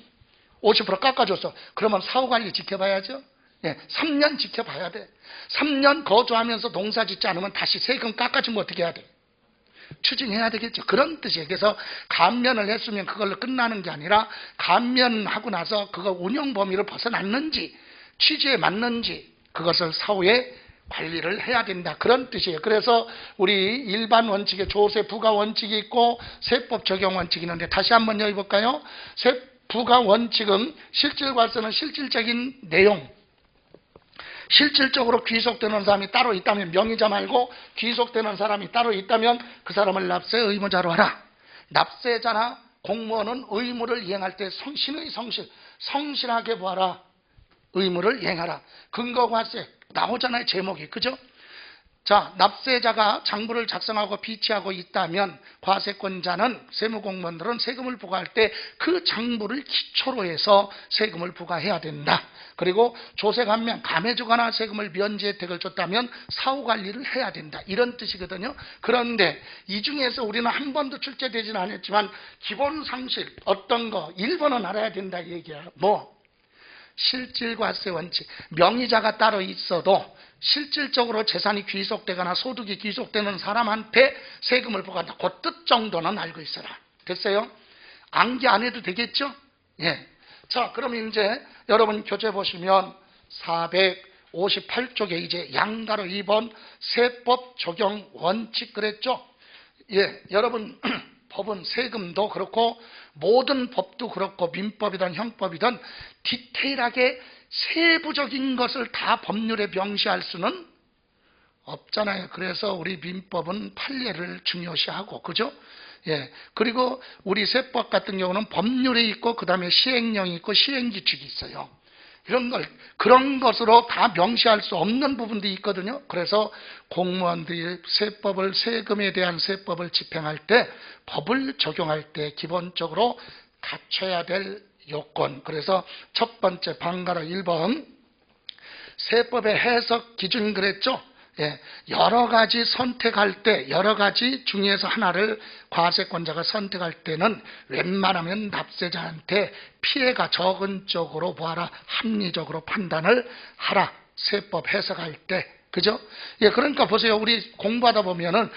50% 깎아줬어. 그러면 사후관리 지켜봐야죠. 3년 지켜봐야 돼. 3년 거주하면서 농사 짓지 않으면 다시 세금 깎아주면 어떻게 해야 돼? 추징해야 되겠죠. 그런 뜻이에요. 그래서 감면을 했으면 그걸로 끝나는 게 아니라 감면하고 나서 그거 운영 범위를 벗어났는지 취지에 맞는지 그것을 사후에 관리를 해야 된다. 그런 뜻이에요. 그래서 우리 일반 원칙에 조세 부가 원칙이 있고 세법 적용 원칙이 있는데 다시 한번 여쭤볼까요? 부가 원칙은 실질과세는 실질적인 내용, 실질적으로 귀속되는 사람이 따로 있다면, 명의자 말고 귀속되는 사람이 따로 있다면 그 사람을 납세 의무자로 하라. 납세자나 공무원은 의무를 이행할 때 신의 성실하게 보아라. 의무를 이행하라. 근거과세 나오잖아요, 제목이. 그죠? 자, 납세자가 장부를 작성하고 비치하고 있다면 과세권자는, 세무공무원들은 세금을 부과할 때 그 장부를 기초로 해서 세금을 부과해야 된다. 그리고 조세감면, 감해주거나 세금을 면제 혜택을 줬다면 사후관리를 해야 된다. 이런 뜻이거든요. 그런데 이 중에서 우리는 한 번도 출제되지는 않았지만 기본 상식 어떤 거 1번은 알아야 된다 이 얘기야. 뭐? 실질과세 원칙. 명의자가 따로 있어도 실질적으로 재산이 귀속되거나 소득이 귀속되는 사람한테 세금을 부과한다. 그 뜻 정도는 알고 있어라. 됐어요? 암기 안 해도 되겠죠? 예. 자, 그럼 이제 여러분 교재 보시면 458쪽에 이제 양가로 2번 세법 적용 원칙 그랬죠? 예. 여러분 법은 세금도 그렇고 모든 법도 그렇고 민법이든 형법이든 디테일하게 세부적인 것을 다 법률에 명시할 수는 없잖아요. 그래서 우리 민법은 판례를 중요시하고, 그죠? 예. 그리고 우리 세법 같은 경우는 법률이 있고 그 다음에 시행령이 있고 시행규칙이 있어요. 그런 것으로 다 명시할 수 없는 부분도 있거든요. 그래서 공무원들이 세금에 대한 세법을 집행할 때, 법을 적용할 때 기본적으로 갖춰야 될 요건. 그래서 첫 번째 방가로 1번 세법의 해석 기준 그랬죠. 예, 여러 가지 선택할 때, 여러 가지 중에서 하나를 과세권자가 선택할 때는 웬만하면 납세자한테 피해가 적은 쪽으로 보아라. 합리적으로 판단을 하라. 세법 해석할 때. 그죠? 예, 그러니까 보세요. 우리 공부하다 보면은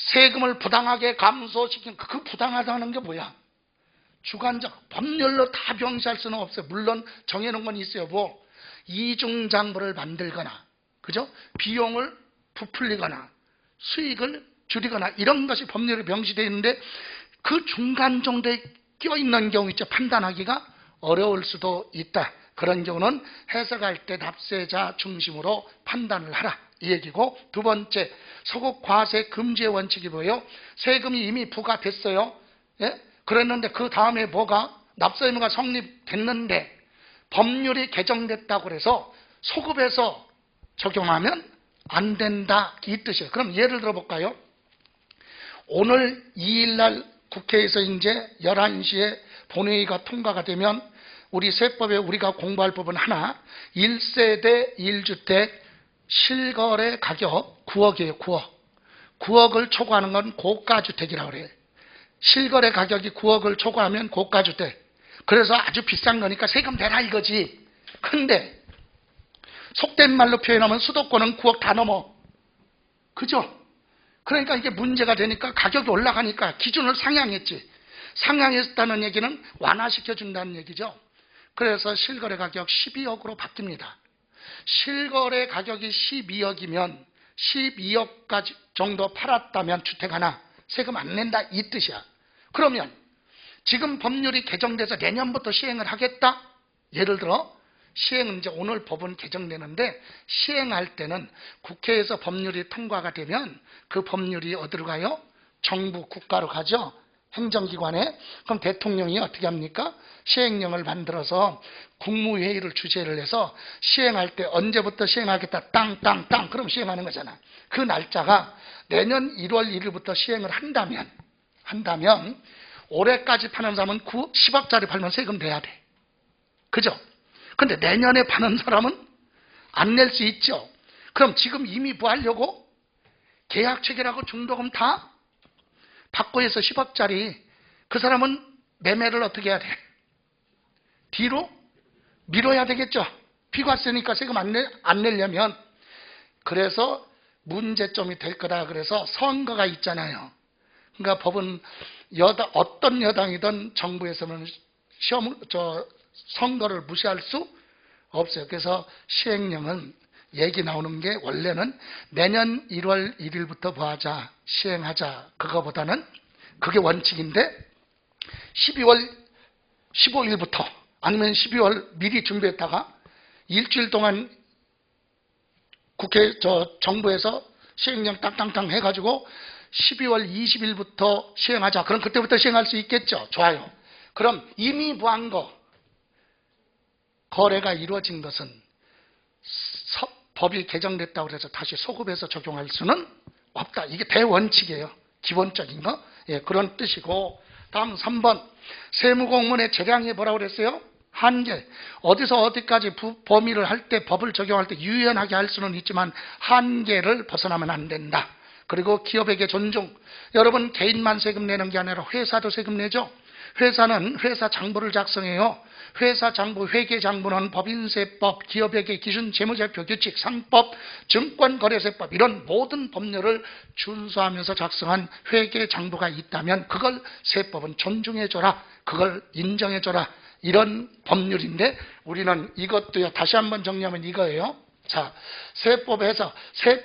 세금을 부당하게 감소시킨 그 부당하다는 게 뭐야? 주관적, 법률로 다 명시할 수는 없어요. 물론 정해놓은 건 있어요. 뭐 이중장부를 만들거나, 그죠? 비용을 부풀리거나 수익을 줄이거나 이런 것이 법률에 명시되어 있는데 그 중간 정도에 껴있는 경우 있죠. 판단하기가 어려울 수도 있다. 그런 경우는 해석할 때 납세자 중심으로 판단을 하라 이 얘기고, 두 번째 소급 과세 금지의 원칙이 뭐예요? 세금이 이미 부과됐어요. 예? 그랬는데 그 다음에 뭐가 납세 의무가 성립됐는데 법률이 개정됐다고 해서 소급해서 적용하면 안 된다 이 뜻이에요. 그럼 예를 들어 볼까요? 오늘 2일 날 국회에서 이제 11시에 본회의가 통과가 되면 우리 세법에 우리가 공부할 법은 하나, 1세대 1주택 실거래 가격 9억이에요. 9억. 9억을 초과하는 건 고가주택이라고 그래요. 실거래 가격이 9억을 초과하면 고가주택. 그래서 아주 비싼 거니까 세금 내라 이거지. 근데 속된 말로 표현하면 수도권은 9억 다 넘어. 그죠? 그러니까 이게 문제가 되니까 가격이 올라가니까 기준을 상향했지. 상향했다는 얘기는 완화시켜준다는 얘기죠. 그래서 실거래 가격 12억으로 바뀝니다. 실거래 가격이 12억이면 12억까지 정도 팔았다면 주택 하나 세금 안 낸다 이 뜻이야. 그러면 지금 법률이 개정돼서 내년부터 시행을 하겠다? 예를 들어 시행은 이제 오늘 법은 개정되는데 시행할 때는 국회에서 법률이 통과가 되면 그 법률이 어디로 가요? 정부 국가로 가죠. 행정기관에. 그럼 대통령이 어떻게 합니까? 시행령을 만들어서 국무회의를 주재를 해서 시행할 때 언제부터 시행하겠다 땅땅땅 그럼 시행하는 거잖아. 그 날짜가 내년 1월 1일부터 시행을 한다면 올해까지 파는 사람은 10억짜리 팔면 세금 내야 돼. 그죠? 근데 내년에 파는 사람은 안 낼 수 있죠. 그럼 지금 이미 뭐 하려고? 계약 체결하고 중도금 다 받고 해서 10억짜리 그 사람은 매매를 어떻게 해야 돼? 뒤로 밀어야 되겠죠. 비과세니까 세금 안 내려면. 그래서 문제점이 될 거다. 그래서 선거가 있잖아요. 그러니까 법은 어떤 여당이든 정부에서는 선거를 무시할 수 없어요. 그래서 시행령은 얘기 나오는 게 원래는 내년 1월 1일부터 뭐 하자, 시행하자, 그거보다는 그게 원칙인데 12월 15일부터 아니면 12월 미리 준비했다가 일주일 동안 정부에서 시행령 땅땅땅 해가지고 12월 20일부터 시행하자. 그럼 그때부터 시행할 수 있겠죠. 좋아요. 그럼 이미 무한거 거래가 이루어진 것은 법이 개정됐다고 해서 다시 소급해서 적용할 수는 없다. 이게 대원칙이에요. 기본적인 거. 예, 그런 뜻이고, 다음 3번 세무공무원의 재량이 뭐라고 그랬어요? 한계. 어디서 어디까지 범위를 할 때, 법을 적용할 때 유연하게 할 수는 있지만 한계를 벗어나면 안 된다. 그리고 기업에게 존중. 여러분 개인만 세금 내는 게 아니라 회사도 세금 내죠. 회사는 회사 장부를 작성해요. 회사 장부, 회계 장부는 법인세법, 기업에게 기준 재무제표 규칙, 상법, 증권거래세법 이런 모든 법률을 준수하면서 작성한 회계 장부가 있다면 그걸 세법은 존중해줘라, 그걸 인정해줘라, 이런 법률인데 우리는 이것도요, 다시 한번 정리하면 이거예요. 자, 세법에서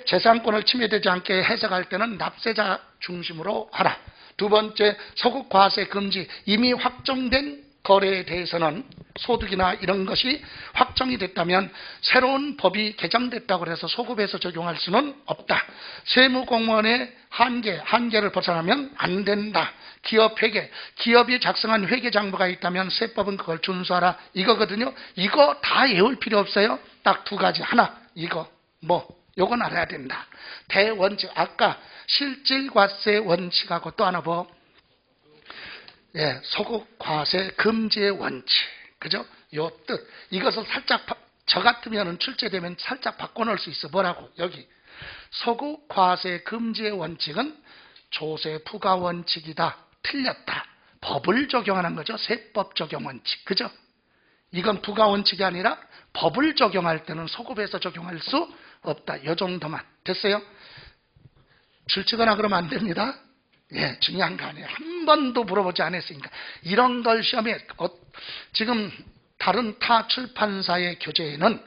재산권을 침해되지 않게 해석할 때는 납세자 중심으로 하라. 두 번째, 소급 과세 금지. 이미 확정된 거래에 대해서는 소득이나 이런 것이 확정이 됐다면 새로운 법이 개정됐다고 해서 소급해서 적용할 수는 없다. 세무공무원의 한계를 벗어나면 안 된다. 기업 회계, 기업이 작성한 회계 장부가 있다면 세법은 그걸 준수하라. 이거거든요. 이거 다 외울 필요 없어요. 딱 두 가지. 하나, 이거 요건 알아야 된다. 대원칙, 아까 실질과세 원칙하고 또 하나 소급 과세 금지의 원칙. 그죠? 요 뜻. 이것을 살짝 저 같으면은 출제되면 살짝 바꿔놓을 수 있어. 뭐라고? 여기 소급 과세 금지의 원칙은 조세 부과 원칙이다. 틀렸다. 법을 적용하는 거죠. 세법 적용 원칙. 그죠? 이건 부과 원칙이 아니라 법을 적용할 때는 소급해서 적용할 수 없다. 이 정도만. 됐어요? 줄치거나 그러면 안 됩니다. 예, 중요한 거 아니에요. 한 번도 물어보지 않았으니까. 이런 걸 시험에, 지금 다른 타 출판사의 교재에는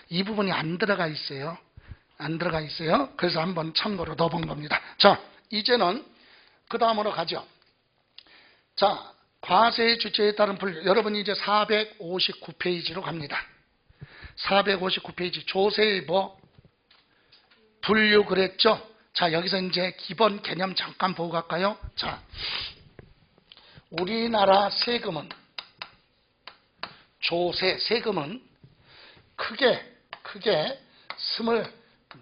이 부분이 안 들어가 있어요. 안 들어가 있어요. 그래서 한번 참고로 넣어본 겁니다. 자, 이제는 그 다음으로 가죠. 자, 과세의 주체에 따른 분류. 여러분이 이제 459페이지로 갑니다. 459페이지. 조세의 분류 그랬죠? 자, 여기서 이제 기본 개념 잠깐 보고 갈까요? 자, 우리나라 세금은, 세금은 크게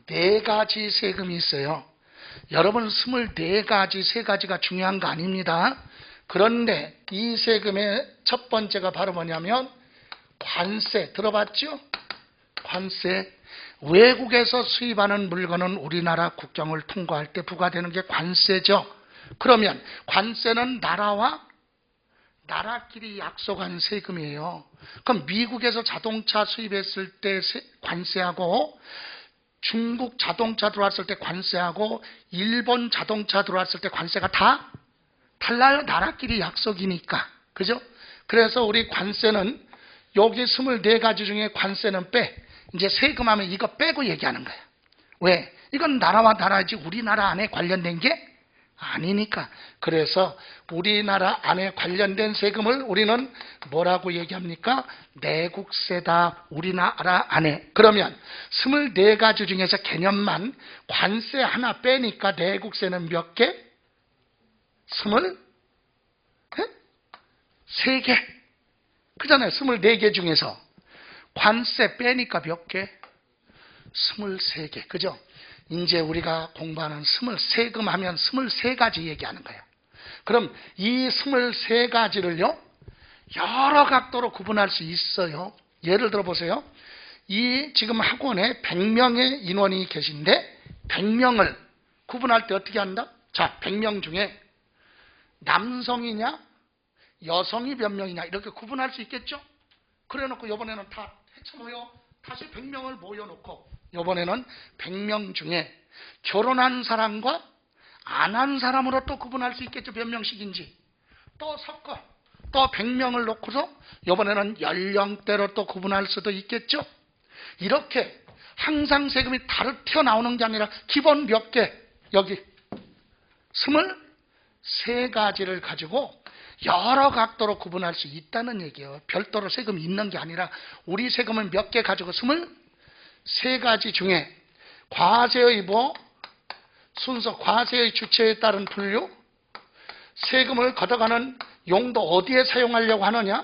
24가지 세금이 있어요. 여러분 24가지, 3가지가 중요한 거 아닙니다. 그런데 이 세금의 첫 번째가 바로 뭐냐면 관세. 들어봤죠? 관세. 외국에서 수입하는 물건은 우리나라 국경을 통과할 때 부과되는 게 관세죠. 그러면 관세는 나라끼리 약속한 세금이에요. 그럼 미국에서 자동차 수입했을 때 관세하고, 중국 자동차 들어왔을 때 관세하고, 일본 자동차 들어왔을 때 관세가 다 달라요. 나라끼리 약속이니까. 그죠? 그래서 우리 관세는 여기 24가지 중에 관세는 이제 세금하면 이거 빼고 얘기하는 거야. 왜? 이건 나라와 나라지 우리나라 안에 관련된 게 아니니까. 그래서 우리나라 안에 관련된 세금을 우리는 뭐라고 얘기합니까? 내국세다. 우리나라 안에. 그러면 24가지 중에서 개념만 관세 하나 빼니까 내국세는 몇 개? 23개. 그잖아요. 24개 중에서 관세 빼니까 몇 개? 23개. 그죠? 이제 우리가 공부하는 세금 하면 23가지 얘기하는 거예요. 그럼 이 23가지를요, 여러 각도로 구분할 수 있어요. 예를 들어 보세요. 이 지금 학원에 100명의 인원이 계신데 100명을 구분할 때 어떻게 한다? 자, 100명 중에 남성이냐 여성이 몇 명이냐 이렇게 구분할 수 있겠죠? 그래 놓고 이번에는 다 해쳐모여 다시 100명을 모여놓고 이번에는 100명 중에 결혼한 사람과 안 한 사람으로 또 구분할 수 있겠죠. 몇 명씩인지. 또 섞어. 또 100명을 놓고서 이번에는 연령대로 또 구분할 수도 있겠죠. 이렇게 항상 세금이 다르 튀어나오는 게 아니라 기본 몇 개, 여기 23가지를 가지고 여러 각도로 구분할 수 있다는 얘기예요. 별도로 세금이 있는 게 아니라 우리 세금은 몇 개 가지고 23가지 중에 과세의 순서, 과세의 주체에 따른 분류, 세금을 걷어가는 용도 어디에 사용하려고 하느냐,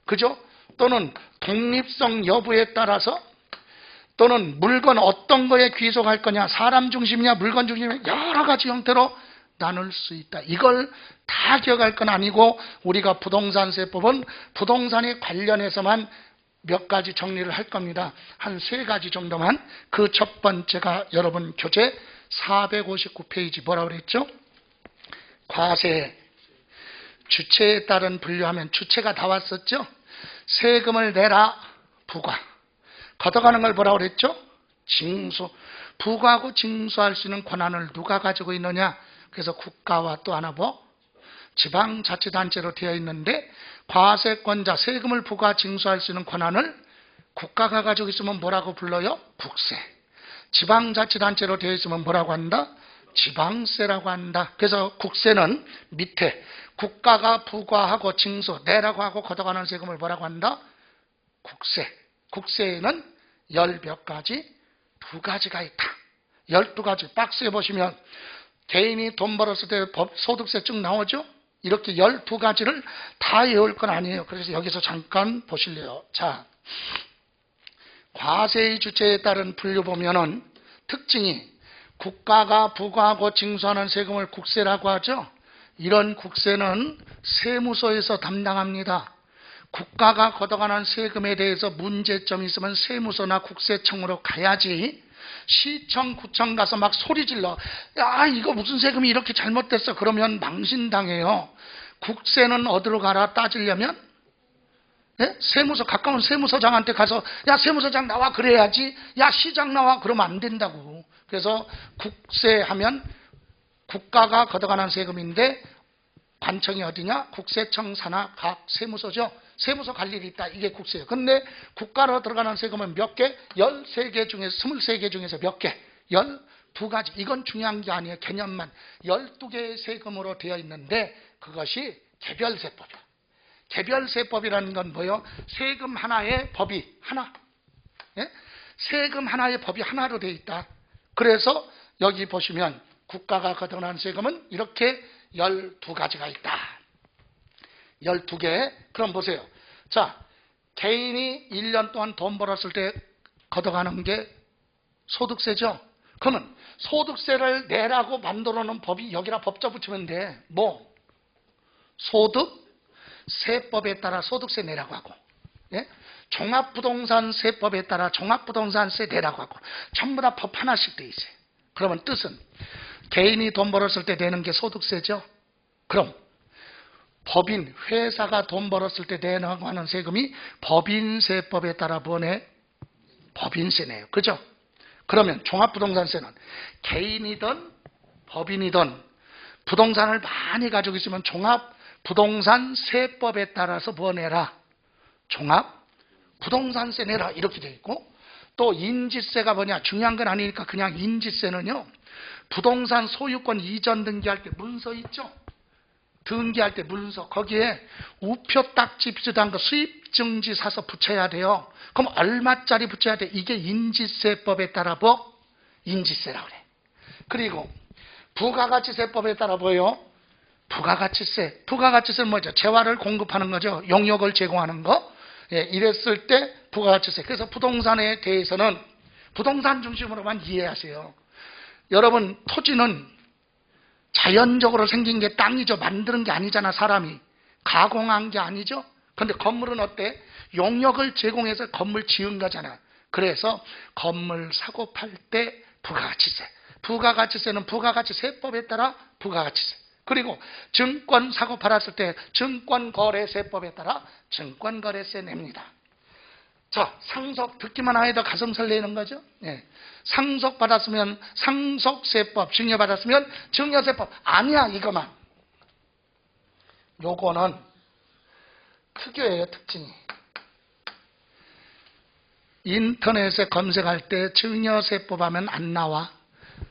그죠? 또는 독립성 여부에 따라서, 또는 물건 어떤 거에 귀속할 거냐, 사람 중심이냐 물건 중심이냐, 여러 가지 형태로 나눌 수 있다. 이걸 다 기억할 건 아니고 우리가 부동산세법은 부동산에 관련해서만 몇 가지 정리를 할 겁니다. 한 3가지 정도만. 그 첫 번째가 여러분 교재 459페이지 뭐라고 그랬죠? 과세 주체에 따른 분류하면 주체가 다 왔었죠? 세금을 내라, 부과. 걷어가는 걸 뭐라고 그랬죠? 징수. 부과하고 징수할 수 있는 권한을 누가 가지고 있느냐? 그래서 국가와 또 하나 지방자치단체로 되어 있는데, 과세권자, 세금을 부과 징수할 수 있는 권한을 국가가 가지고 있으면 뭐라고 불러요? 국세. 지방자치단체로 되어 있으면 뭐라고 한다? 지방세라고 한다. 그래서 국세는 밑에 국가가 부과하고 징수, 내라고 하고 걷어가는 세금을 뭐라고 한다? 국세. 국세에는 몇 가지? 2가지가 있다. 12가지. 박스에 보시면 개인이 돈 벌었을 때 소득세 쭉 나오죠? 이렇게 12가지를 다 외울 건 아니에요. 그래서 여기서 잠깐 보실래요? 자, 과세의 주체에 따른 분류 보면은 특징이 국가가 부과하고 징수하는 세금을 국세라고 하죠? 이런 국세는 세무서에서 담당합니다. 국가가 걷어가는 세금에 대해서 문제점이 있으면 세무서나 국세청으로 가야지, 시청, 구청 가서 막 소리 질러. 야, 이거 무슨 세금이 이렇게 잘못됐어. 그러면 망신당해요. 국세는 어디로 가라 따지려면? 예? 세무서, 가까운 세무서장한테 가서 야, 세무서장 나와 그래야지. 야, 시장 나와 그러면 안 된다고. 그래서 국세하면 국가가 걷어가는 세금인데 관청이 어디냐? 국세청 산하 각 세무서죠. 세무서 갈 일이 있다. 이게 국세예요. 근데 국가로 들어가는 세금은 몇 개? 13개 중에서 23개 중에서 몇 개? 12가지. 이건 중요한 게 아니에요. 개념만. 12개의 세금으로 되어 있는데 그것이 개별세법이야. 개별세법이라는 건 뭐예요? 세금 하나의 법이 하나. 예? 세금 하나의 법이 하나로 되어 있다. 그래서 여기 보시면 국가가 걷어가는 세금은 이렇게 12가지가 있다. 12개. 그럼 보세요. 자, 개인이 1년 동안 돈 벌었을 때 걷어가는 게 소득세죠. 그러면 소득세를 내라고 만들어 놓은 법이 여기다 법자 붙이면 돼. 소득세법에 따라 소득세 내라고 하고, 예? 종합부동산세법에 따라 종합부동산세 내라고 하고, 전부 다 법 하나씩 돼 있어요. 그러면 뜻은 개인이 돈 벌었을 때 내는 게 소득세죠. 그럼 법인, 회사가 돈 벌었을 때 내라고 하는 세금이 법인세법에 따라 뭐네? 법인세 내요. 그죠? 그러면 종합부동산세는 개인이든 법인이든 부동산을 많이 가지고 있으면 종합부동산세법에 따라서 뭐 내라? 종합부동산세 내라. 이렇게 돼 있고, 또 인지세가 뭐냐? 중요한 건 아니니까 그냥 인지세는요, 부동산 소유권 이전 등기할 때 문서 있죠? 등기할 때 문서, 거기에 우표 딱지 비슷한 거 수입증지 사서 붙여야 돼요. 그럼 얼마짜리 붙여야 돼? 이게 인지세법에 따라 인지세라고 그래. 그리고 부가가치세법에 따라 뭐예요? 부가가치세. 부가가치세는 뭐죠? 재화를 공급하는 거죠. 용역을 제공하는 거. 예, 이랬을 때 부가가치세. 그래서 부동산에 대해서는 부동산 중심으로만 이해하세요. 여러분, 토지는 자연적으로 생긴 게 땅이죠. 만드는 게 아니잖아. 사람이 가공한 게 아니죠. 그런데 건물은 어때? 용역을 제공해서 건물 지은 거잖아. 그래서 건물 사고 팔 때 부가가치세. 부가가치세는 부가가치세법에 따라 부가가치세. 그리고 증권 사고 팔았을 때 증권거래세법에 따라 증권거래세 냅니다. 자, 상속 듣기만 해도 가슴 설레는 거죠. 예. 상속 받았으면 상속세법, 증여 받았으면 증여세법. 아니야, 이거만. 요거는 특유예요, 특징이. 인터넷에 검색할 때 증여세법 하면 안 나와.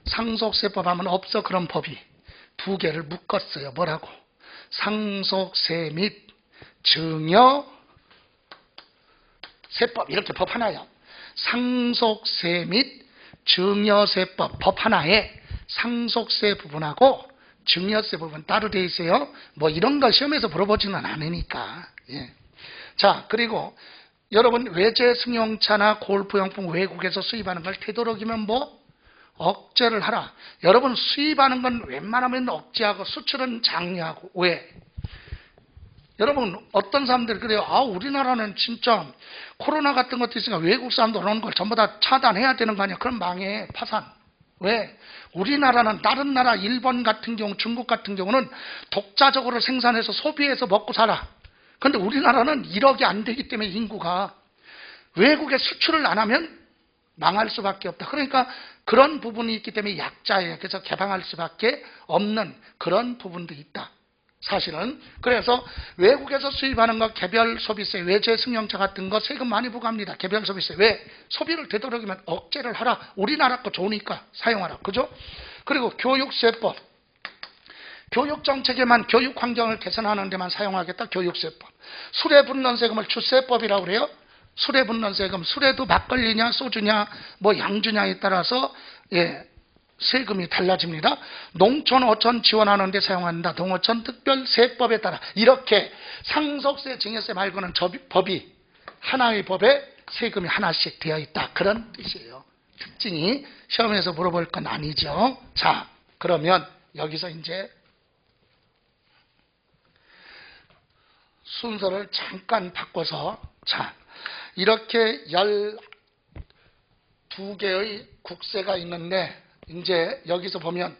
상속세법 하면 없어. 그런 법이 두 개를 묶었어요. 뭐라고? 상속세 및 증여세법, 이렇게 법 하나요. 상속세 및 증여세법 법 하나에 상속세 부분하고 증여세 부분 따로 되어 있어요. 뭐 이런 걸 시험에서 물어보지는 않으니까. 예. 자, 그리고 여러분 외제 승용차나 골프용품 외국에서 수입하는 걸 되도록이면 뭐 억제를 하라. 여러분 수입하는 건 웬만하면 억제하고 수출은 장려하고. 왜? 여러분 어떤 사람들이 그래요. 우리나라는 진짜 코로나 같은 것도 있으니까 외국 사람들 오는 걸 전부 다 차단해야 되는 거 아니야. 그럼 망해. 파산. 왜? 우리나라는 다른 나라 일본 같은 경우 중국 같은 경우는 독자적으로 생산해서 소비해서 먹고 살아. 그런데 우리나라는 1억이 안 되기 때문에 인구가 외국에 수출을 안 하면 망할 수밖에 없다. 그러니까 그런 부분이 있기 때문에 약자예요. 그래서 개방할 수밖에 없는 그런 부분도 있다. 사실은. 그래서 외국에서 수입하는 거 개별 소비세, 외제 승용차 같은 거 세금 많이 부과합니다. 개별 소비세. 왜? 소비를 되도록이면 억제를 하라. 우리나라 거 좋으니까 사용하라. 그죠? 그리고 교육세법. 교육정책에만 교육 환경을 개선하는 데만 사용하겠다. 교육세법. 술에 붙는 세금을 주세법이라고 그래요. 술에 붙는 세금. 술에도 막걸리냐 소주냐 뭐 양주냐에 따라서 세금이 달라집니다. 농촌 어촌 지원하는 데 사용한다. 농어촌 특별세법에 따라 이렇게 상속세 증여세 말고는 법이 하나의 법에 세금이 하나씩 되어 있다. 그런 뜻이에요. 특징이 시험에서 물어볼 건 아니죠. 자, 그러면 여기서 이제 순서를 잠깐 바꿔서, 자, 이렇게 12개의 국세가 있는데 이제 여기서 보면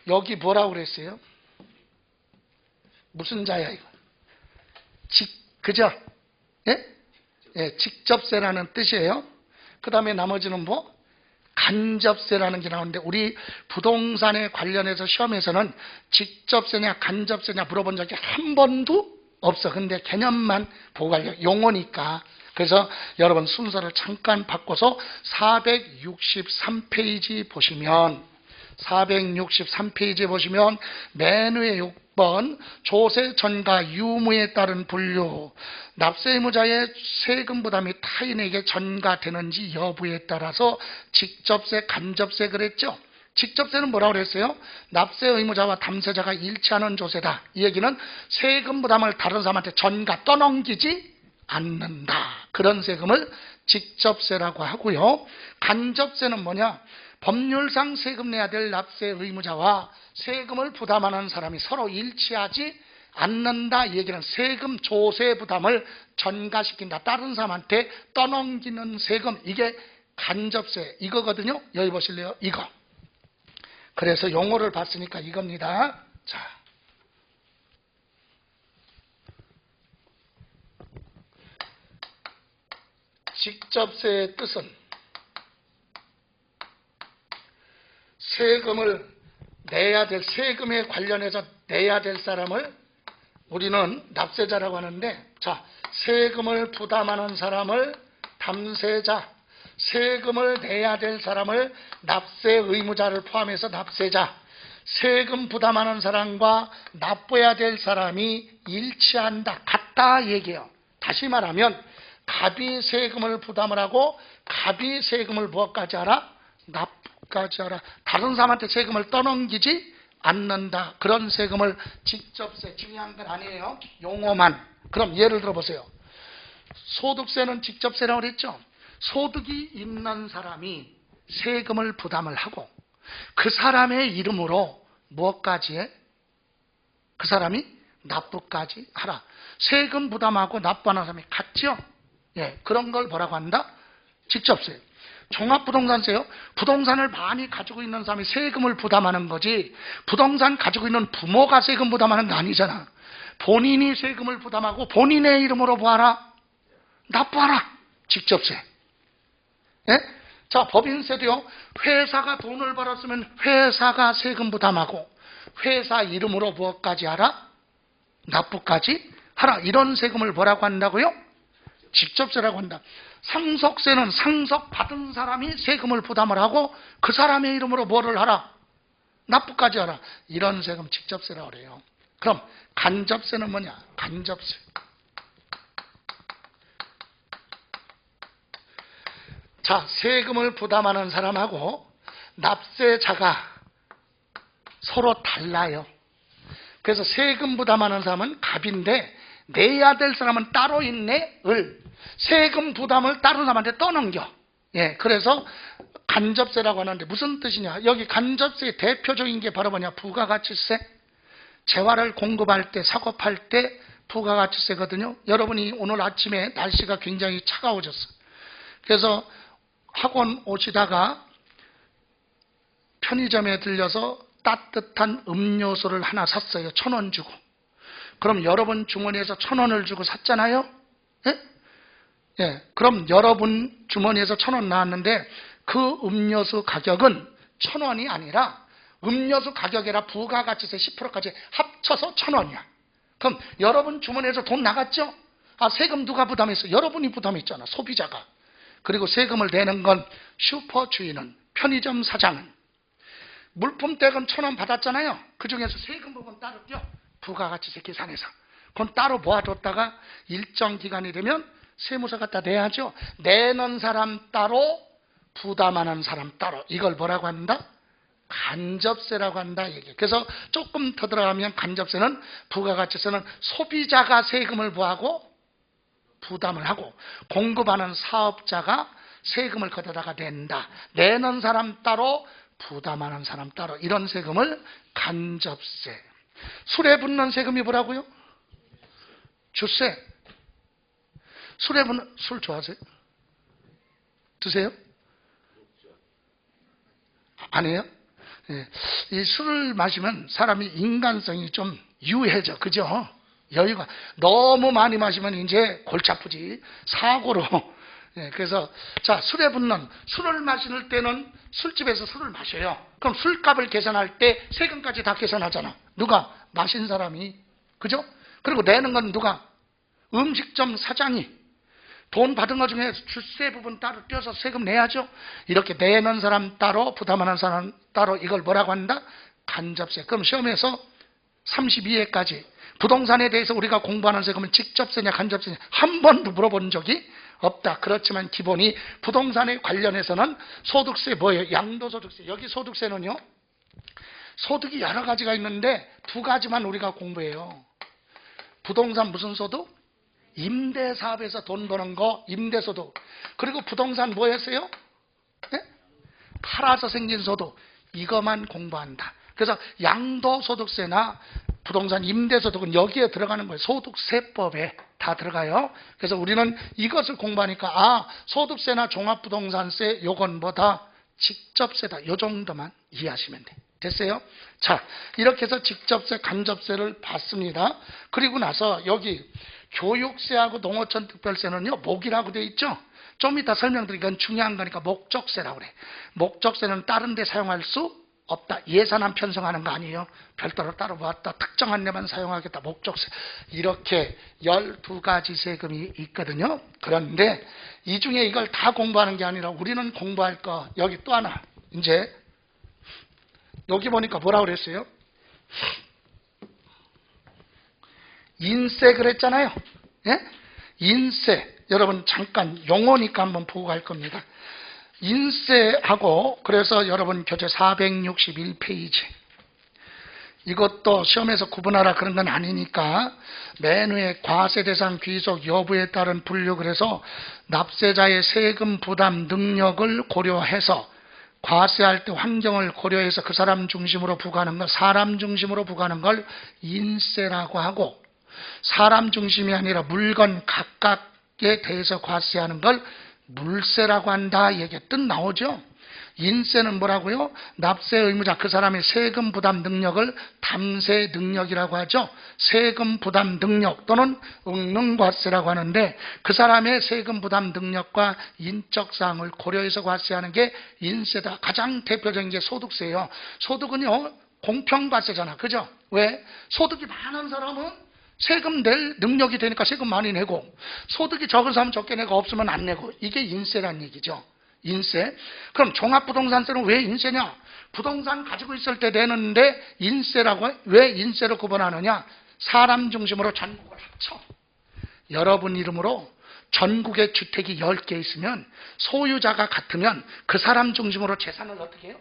여기 뭐라고 그랬어요? 무슨 자야 이거? 그죠? 직접세라는 뜻이에요. 그 다음에 나머지는 뭐? 간접세라는 게 나오는데 우리 부동산에 관련해서 시험에서는 직접세냐 간접세냐 물어본 적이 한 번도 없어. 근데 개념만 보고 가려. 용어니까. 그래서 여러분 순서를 잠깐 바꿔서 463페이지 보시면 463페이지 보시면 맨 위에 6번 조세 전가 유무에 따른 분류 납세 의무자의 세금 부담이 타인에게 전가되는지 여부에 따라서 직접세 간접세 그랬죠. 직접세는 뭐라고 그랬어요? 납세 의무자와 담세자가 일치하는 조세다. 이 얘기는 세금 부담을 다른 사람한테 전가 떠넘기지 않는다. 그런 세금을 직접세라고 하고요. 간접세는 뭐냐? 법률상 세금 내야 될 납세 의무자와 세금을 부담하는 사람이 서로 일치하지 않는다. 이 얘기는 세금 조세 부담을 전가시킨다. 다른 사람한테 떠넘기는 세금. 이게 간접세 이거거든요. 여기 보실래요? 이거. 그래서 용어를 봤으니까 이겁니다. 자, 직접세의 뜻은 세금을 내야 될, 세금에 관련해서 내야 될 사람을 우리는 납세자라고 하는데, 자, 세금을 부담하는 사람을 담세자, 세금을 내야 될 사람을 납세 의무자를 포함해서 납세자, 세금 부담하는 사람과 납부해야 될 사람이 일치한다. 같다 얘기해요. 다시 말하면 갑이 세금을 부담을 하고 갑이 세금을 무엇까지 하라? 납부까지 하라. 다른 사람한테 세금을 떠넘기지 않는다. 그런 세금을 직접세, 중요한 건 아니에요. 용어만. 그럼 예를 들어 보세요. 소득세는 직접세라고 그랬죠. 소득이 있는 사람이 세금을 부담을 하고 그 사람의 이름으로 무엇까지 해? 그 사람이 납부까지 하라. 세금 부담하고 납부하는 사람이 같죠? 그런 걸 뭐라고 한다? 직접세. 종합부동산세요. 부동산을 많이 가지고 있는 사람이 세금을 부담하는 거지 부동산 가지고 있는 부모가 세금 부담하는 거 아니잖아. 본인이 세금을 부담하고 본인의 이름으로 뭐하라? 납부하라. 직접세. 자, 법인세도요. 회사가 돈을 벌었으면 회사가 세금 부담하고 회사 이름으로 무엇까지 하라? 납부까지 하라. 이런 세금을 뭐라고 한다고요? 직접세라고 한다. 상속세는 상속받은 사람이 세금을 부담을 하고 그 사람의 이름으로 뭐를 하라? 납부까지 하라. 이런 세금 직접세라고 그래요. 그럼 간접세는 뭐냐? 간접세. 자, 세금을 부담하는 사람하고 납세자가 서로 달라요. 그래서 세금 부담하는 사람은 갑인데 내야 될 사람은 따로 있네. 을. 세금 부담을 다른 사람한테 떠넘겨. 예, 그래서 간접세라고 하는데 무슨 뜻이냐? 여기 간접세의 대표적인 게 바로 뭐냐? 부가가치세. 재화를 공급할 때, 사고 팔 때 부가가치세거든요. 여러분이 오늘 아침에 날씨가 굉장히 차가워졌어. 그래서 학원 오시다가 편의점에 들려서 따뜻한 음료수를 하나 샀어요. 1,000원 주고. 그럼 여러분 주머니에서 1,000원을 주고 샀잖아요. 예? 예. 그럼 여러분 주머니에서 1,000원 나왔는데 그 음료수 가격은 1,000원이 아니라 음료수 가격이라 부가가치세 10%까지 합쳐서 1,000원이야. 그럼 여러분 주머니에서 돈 나갔죠? 아, 세금 누가 부담했어? 여러분이 부담했잖아. 소비자가. 그리고 세금을 내는 건 슈퍼 주인은, 편의점 사장은. 물품대금 1,000원 받았잖아요. 그 중에서 세금 부분 따로 껴. 부가가치세 계산해서. 그건 따로 모아뒀다가 일정 기간이 되면 세무서 갖다 내야죠. 내는 사람 따로, 부담하는 사람 따로. 이걸 뭐라고 한다? 간접세라고 한다. 얘기. 그래서 조금 더 들어가면 간접세는, 부가가치세는 소비자가 세금을 부하고 부담을 하고 공급하는 사업자가 세금을 거둬다가 낸다. 내는 사람 따로, 부담하는 사람 따로. 이런 세금을 간접세. 술에 붙는 세금이 뭐라고요? 주세. 술에 붙는, 술 좋아하세요? 드세요? 안 해요? 예. 이 술을 마시면 사람이 인간성이 좀 유해져. 그죠? 여유가. 너무 많이 마시면 이제 골치 아프지. 사고로. 예, 그래서, 자, 술에 붙는, 술을 마실 때는 술집에서 술을 마셔요. 그럼 술값을 계산할 때 세금까지 다 계산하잖아. 누가? 마신 사람이. 그죠? 그리고 내는 건 누가? 음식점 사장이. 돈 받은 것 중에 주세 부분 따로 떼어서 세금 내야죠. 이렇게 내는 사람 따로, 부담하는 사람 따로. 이걸 뭐라고 한다? 간접세. 그럼 시험에서 32회까지 부동산에 대해서 우리가 공부하는 세금은 직접세냐 간접세냐 한 번도 물어본 적이 없다. 그렇지만 기본이 부동산에 관련해서는 소득세 뭐예요? 양도소득세. 여기 소득세는요, 소득이 여러 가지가 있는데 두 가지만 우리가 공부해요. 부동산 무슨 소득? 임대사업에서 돈 버는 거 임대소득. 그리고 부동산 뭐였어요? 네? 팔아서 생긴 소득. 이것만 공부한다. 그래서 양도소득세나 부동산 임대소득은 여기에 들어가는 거예요. 소득세법에 다 들어가요. 그래서 우리는 이것을 공부하니까 아, 소득세나 종합부동산세 요건 뭐다? 직접세다. 요 정도만 이해하시면 돼. 됐어요? 자, 이렇게 해서 직접세, 간접세를 봤습니다. 그리고 나서 여기 교육세하고 농어촌 특별세는요, 목이라고 되어 있죠? 좀 이따 설명드리니까 이건 중요한 거니까 목적세라고 그래. 목적세는 다른 데 사용할 수 없다. 예산안 편성하는 거 아니에요. 별도로 따로 모았다. 특정한 데만 사용하겠다. 목적세. 이렇게 12가지 세금이 있거든요. 그런데 이 중에 이걸 다 공부하는 게 아니라 우리는 공부할 거 여기 또 하나. 이제 여기 보니까 뭐라고 그랬어요? 인세 그랬잖아요. 예? 인세. 여러분 잠깐 용어니까 한번 보고 갈 겁니다. 인세하고 그래서 여러분 교재 461페이지 이것도 시험에서 구분하라 그런 건 아니니까 맨 위에 과세대상 귀속 여부에 따른 분류 그래서 납세자의 세금 부담 능력을 고려해서 과세할 때 환경을 고려해서 그 사람 중심으로 부과하는 걸 사람 중심으로 부과하는 걸 인세라고 하고 사람 중심이 아니라 물건 각각에 대해서 과세하는 걸 물세라고 한다. 얘기 뜻 나오죠? 인세는 뭐라고요? 납세 의무자 그 사람의 세금 부담 능력을 담세 능력이라고 하죠. 세금 부담 능력 또는 응능과세라고 하는데 그 사람의 세금 부담 능력과 인적 사항을 고려해서 과세하는 게 인세다. 가장 대표적인 게 소득세예요. 소득은요 공평과세잖아. 그죠? 왜? 소득이 많은 사람은 세금 낼 능력이 되니까 세금 많이 내고, 소득이 적은 사람은 적게 내고 없으면 안 내고, 이게 인세란 얘기죠. 인세. 그럼 종합부동산세는 왜 인세냐? 부동산 가지고 있을 때 내는데 인세라고. 왜 인세로 구분하느냐? 사람 중심으로 전국을 합쳐. 여러분 이름으로 전국에 주택이 10개 있으면 소유자가 같으면 그 사람 중심으로 재산을 어떻게 해요?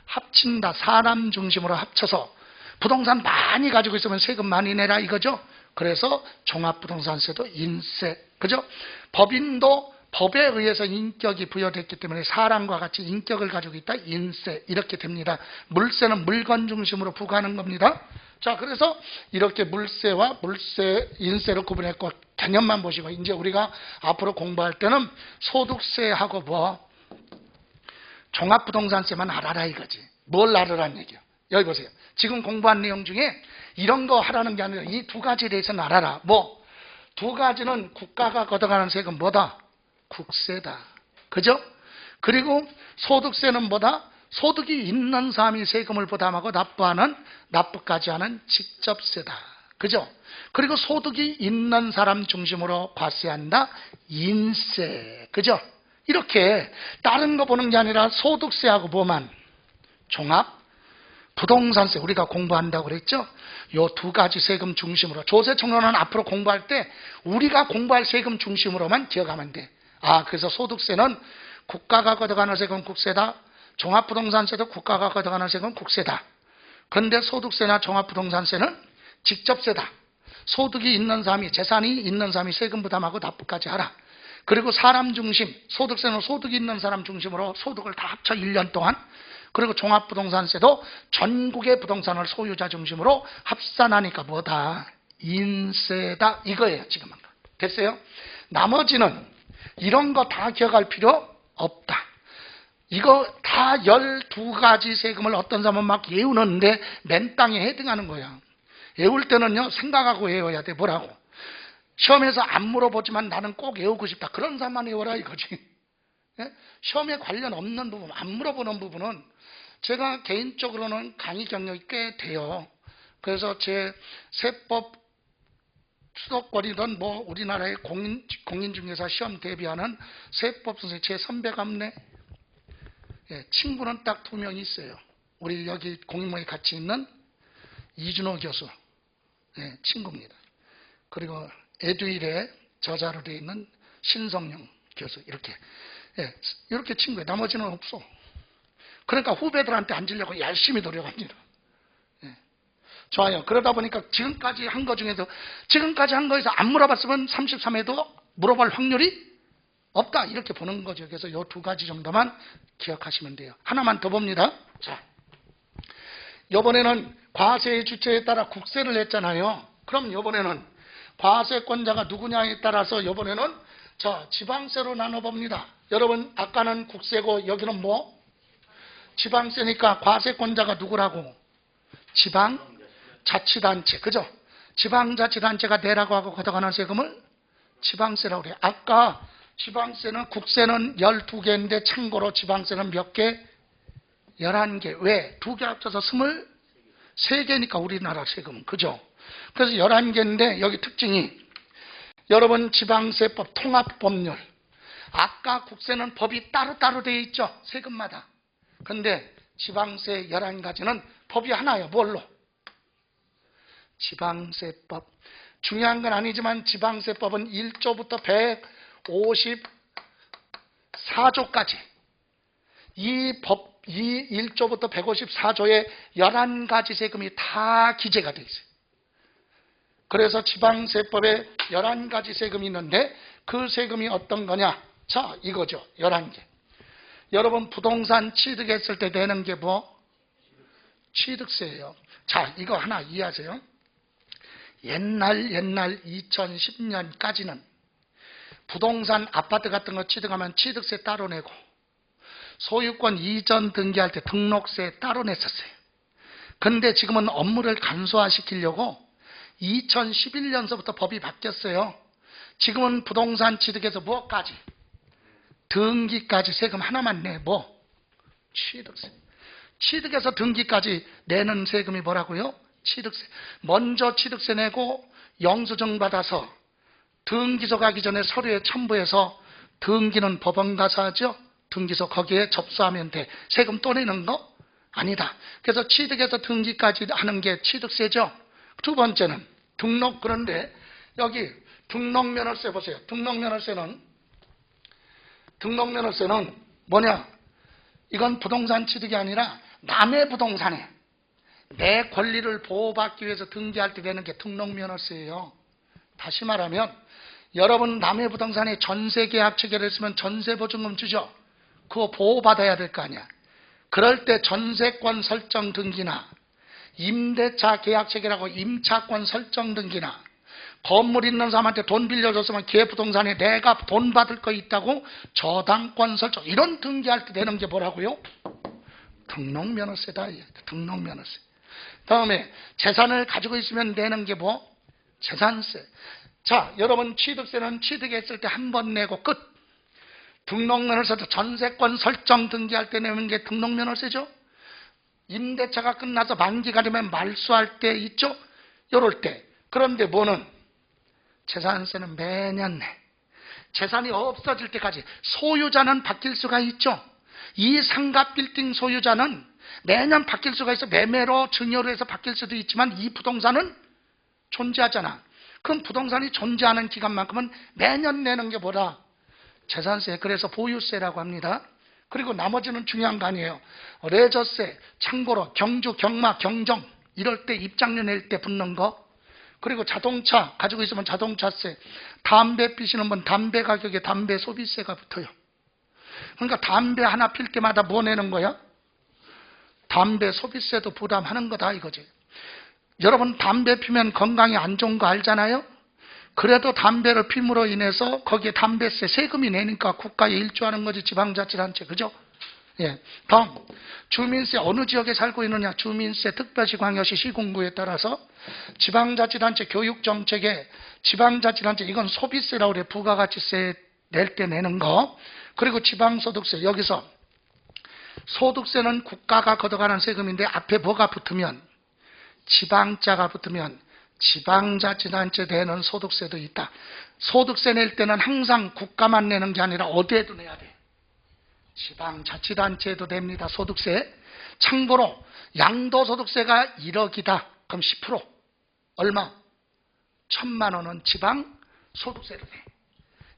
합친다. 사람 중심으로 합쳐서 부동산 많이 가지고 있으면 세금 많이 내라 이거죠. 그래서 종합부동산세도 인세. 그죠? 법인도 법에 의해서 인격이 부여됐기 때문에 사람과 같이 인격을 가지고 있다. 인세. 이렇게 됩니다. 물세는 물건 중심으로 부과하는 겁니다. 자, 그래서 이렇게 물세와 인세를 구분했고, 개념만 보시고, 이제 우리가 앞으로 공부할 때는 소득세하고 종합부동산세만 알아라 이거지. 뭘 알아라는 얘기야. 여기 보세요. 지금 공부한 내용 중에 이런 거 하라는 게 아니라 이 두 가지에 대해서는 알아라. 두 가지는 국가가 걷어가는 세금 뭐다? 국세다. 그죠? 그리고 소득세는 뭐다? 소득이 있는 사람이 세금을 부담하고 납부까지 하는 직접세다. 그죠? 그리고 소득이 있는 사람 중심으로 과세한다. 인세. 그죠? 이렇게 다른 거 보는 게 아니라 소득세하고 뭐만? 종합 부동산세 우리가 공부한다고 그랬죠? 요 두 가지 세금 중심으로. 조세청론은 앞으로 공부할 때 우리가 공부할 세금 중심으로만 기억하면 돼. 그래서 소득세는 국가가 걷어가는 세금 국세다. 종합부동산세도 국가가 걷어가는 세금 국세다. 그런데 소득세나 종합부동산세는 직접세다. 소득이 있는 사람이, 재산이 있는 사람이 세금 부담하고 납부까지 하라. 그리고 사람 중심, 소득세는 소득이 있는 사람 중심으로 소득을 다 합쳐 1년 동안. 그리고 종합부동산세도 전국의 부동산을 소유자 중심으로 합산하니까 뭐다? 인세다. 이거예요, 지금. 됐어요? 나머지는 이런 거 다 기억할 필요 없다. 이거 다 12가지 세금을 어떤 사람은 막 외우는데 맨땅에 헤딩하는 거야. 외울 때는요, 생각하고 외워야 돼. 뭐라고? 시험에서 안 물어보지만 나는 꼭 외우고 싶다. 그런 사람만 외워라 이거지. 예? 시험에 관련 없는 부분, 안 물어보는 부분은 제가 개인적으로는 강의 경력이 꽤 돼요. 그래서 제 세법 수도권이든 우리나라의 공인중개사 시험 대비하는 세법 선생님 제 선배감내 친구는 딱 2명 있어요. 우리 여기 공인모에 같이 있는 이준호 교수 친구입니다. 그리고 에듀윌에 저자로 되어 있는 신성영 교수 이렇게 친구예요. 나머지는 없어. 그러니까 후배들한테 앉으려고 열심히 노력합니다. 좋아요. 그러다 보니까 지금까지 한 거 중에서 안 물어봤으면 33회도 물어볼 확률이 없다. 이렇게 보는 거죠. 그래서 이 2가지 정도만 기억하시면 돼요. 하나만 더 봅니다. 자, 이번에는 과세의 주체에 따라 국세를 했잖아요. 그럼 이번에는 과세권자가 누구냐에 따라서 이번에는 지방세로 나눠봅니다. 여러분 아까는 국세고 여기는 지방세니까 과세권자가 누구라고? 지방자치단체. 그죠? 지방자치단체가 내라고 하고 걷어가는 세금을 지방세라고 그래요. 아까 지방세는 국세는 12개인데 참고로 지방세는 몇 개? 11개. 왜? 2개 합쳐서 23개니까 우리나라 세금은. 그죠? 그래서 11개인데 여기 특징이 여러분 지방세법 통합법률. 아까 국세는 법이 따로따로 되어 있죠. 세금마다. 근데 지방세 11가지는 법이 하나예요. 뭘로? 지방세법. 중요한 건 아니지만 지방세법은 1조부터 154조까지 이 1조부터 154조에 11가지 세금이 다 기재가 되어 있어요. 그래서 지방세법에 11가지 세금이 있는데 그 세금이 어떤 거냐? 자, 이거죠. 11개. 여러분 부동산 취득했을 때 내는 게 취득세예요. 자, 이거 하나 이해하세요. 옛날 2010년까지는 부동산 아파트 같은 거 취득하면 취득세 따로 내고 소유권 이전 등기할 때 등록세 따로 냈었어요. 근데 지금은 업무를 간소화시키려고 2011년서부터 법이 바뀌었어요. 지금은 부동산 취득에서 무엇까지? 등기까지 세금 하나만 내. 취득세. 취득에서 등기까지 내는 세금이 뭐라고요? 취득세. 먼저 취득세 내고 영수증 받아서 등기소 가기 전에 서류에 첨부해서 등기는 법원 가서 하죠. 등기소 거기에 접수하면 돼. 세금 또 내는 거? 아니다. 그래서 취득해서 등기까지 하는 게 취득세죠. 두 번째는 등록. 그런데 여기 등록면허세 보세요. 등록면허세는 뭐냐? 이건 부동산 취득이 아니라 남의 부동산에 내 권리를 보호받기 위해서 등기할 때 내는 게 등록면허세예요. 다시 말하면 여러분 남의 부동산에 전세계약 체결했으면 전세보증금 주죠. 그거 보호받아야 될 거 아니야. 그럴 때 전세권 설정 등기나 임대차 계약 체결하고 임차권 설정 등기나 건물 있는 사람한테 돈 빌려줬으면 걔 부동산에 내가 돈 받을 거 있다고 저당권 설정, 이런 등기할 때 되는 게 뭐라고요? 등록면허세다. 등록면허세. 다음에 재산을 가지고 있으면 내는 게 뭐? 재산세. 자, 여러분 취득세는 취득했을 때 한 번 내고 끝. 등록면허세도 전세권 설정 등기할 때 내는 게 등록면허세죠. 임대차가 끝나서 만기가 되면 말소할 때 있죠. 이럴 때. 그런데 뭐는? 재산세는 매년 내. 재산이 없어질 때까지. 소유자는 바뀔 수가 있죠. 이 상가 빌딩 소유자는 매년 바뀔 수가 있어. 매매로 증여로 해서 바뀔 수도 있지만 이 부동산은 존재하잖아. 그럼 부동산이 존재하는 기간만큼은 매년 내는 게 뭐라? 재산세. 그래서 보유세라고 합니다. 그리고 나머지는 중요한 거 아니에요. 레저세, 참고로 경주, 경마, 경정 이럴 때 입장료 낼 때 붙는 거. 그리고 자동차 가지고 있으면 자동차세, 담배 피시는 분 담배 가격에 담배 소비세가 붙어요. 그러니까 담배 하나 필 때마다 뭐 내는 거야? 담배 소비세도 부담하는 거다 이거지. 여러분 담배 피면 건강에 안 좋은 거 알잖아요? 그래도 담배를 피므로 인해서 거기에 담배세 세금이 내니까 국가에 일조하는 거지. 지방자치단체. 그죠? 예. 다음 주민세. 어느 지역에 살고 있느냐. 주민세, 특별시, 광역시, 시군구에 따라서 지방자치단체 교육정책에 지방자치단체 이건 소비세라고 그래. 부가가치세 낼 때 내는 거. 그리고 지방소득세. 여기서 소득세는 국가가 걷어가는 세금인데 앞에 뭐가 붙으면, 지방자가 붙으면 지방자치단체 내는 소득세도 있다. 소득세 낼 때는 항상 국가만 내는 게 아니라 어디에도 내야 돼. 지방자치단체에도 냅니다. 소득세. 참고로 양도소득세가 1억이다. 그럼 10%. 얼마? 1,000만 원은 지방소득세로 내.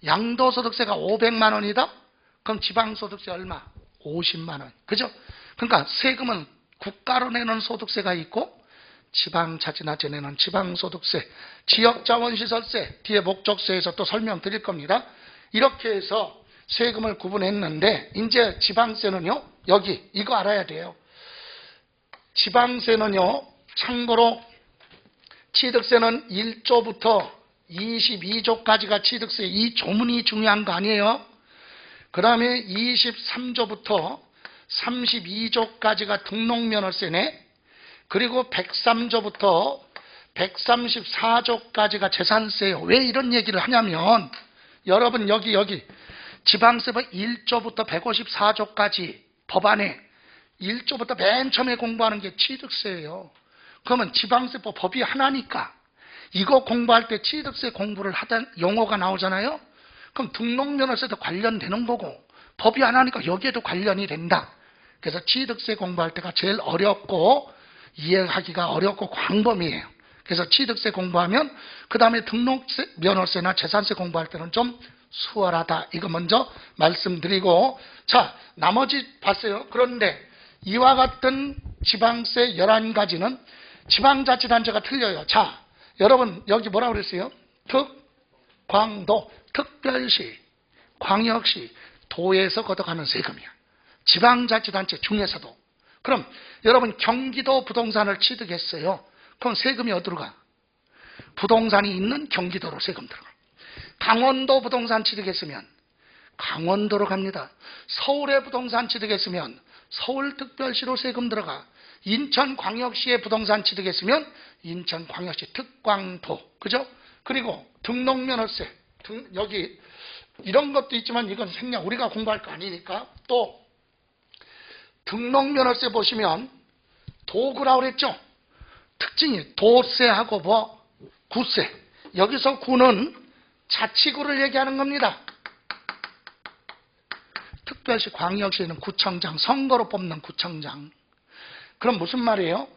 양도소득세가 500만 원이다. 그럼 지방소득세 얼마? 50만 원. 그죠? 그러니까 세금은 국가로 내는 소득세가 있고 지방자치단체 내는 지방소득세, 지역자원시설세, 뒤에 목적세에서 또 설명드릴 겁니다. 이렇게 해서 세금을 구분했는데 이제 지방세는요. 여기 이거 알아야 돼요. 지방세는요. 참고로 취득세는 1조부터 22조까지가 취득세. 이 조문이 중요한 거 아니에요. 그 다음에 23조부터 32조까지가 등록면허세네. 그리고 103조부터 134조까지가 재산세예요. 왜 이런 얘기를 하냐면 여러분 여기 지방세법 1조부터 154조까지 법안에 1조부터 맨 처음에 공부하는 게 취득세예요. 그러면 지방세법 법이 하나니까 이거 공부할 때 취득세 공부를 하던 용어가 나오잖아요. 그럼 등록면허세도 관련되는 거고 법이 하나니까 여기에도 관련이 된다. 그래서 취득세 공부할 때가 제일 어렵고 이해하기가 어렵고 광범위해요. 그래서 취득세 공부하면 그 다음에 등록세, 면허세나 재산세 공부할 때는 좀 수월하다. 이거 먼저 말씀드리고, 자 나머지 봤어요. 그런데 이와 같은 지방세 11가지는 지방자치단체가 틀려요. 자 여러분 여기 뭐라고 그랬어요? 광도, 특별시, 광역시, 도에서 걷어가는 세금이야. 지방자치단체 중에서도. 그럼 여러분 경기도 부동산을 취득했어요. 그럼 세금이 어디로 가? 부동산이 있는 경기도로 세금 들어가. 강원도 부동산 취득했으면 강원도로 갑니다. 서울의 부동산 취득했으면 서울특별시로 세금 들어가. 인천광역시의 부동산 취득했으면 인천광역시 특광도. 그죠? 그리고 등록면허세. 여기 이런 것도 있지만 이건 생략. 우리가 공부할 거 아니니까. 또 등록면허세 보시면 도구라고 그랬죠? 특징이 도세하고 뭐 구세. 여기서 구는 자치구를 얘기하는 겁니다. 특별시 광역시에는 구청장, 선거로 뽑는 구청장. 그럼 무슨 말이에요?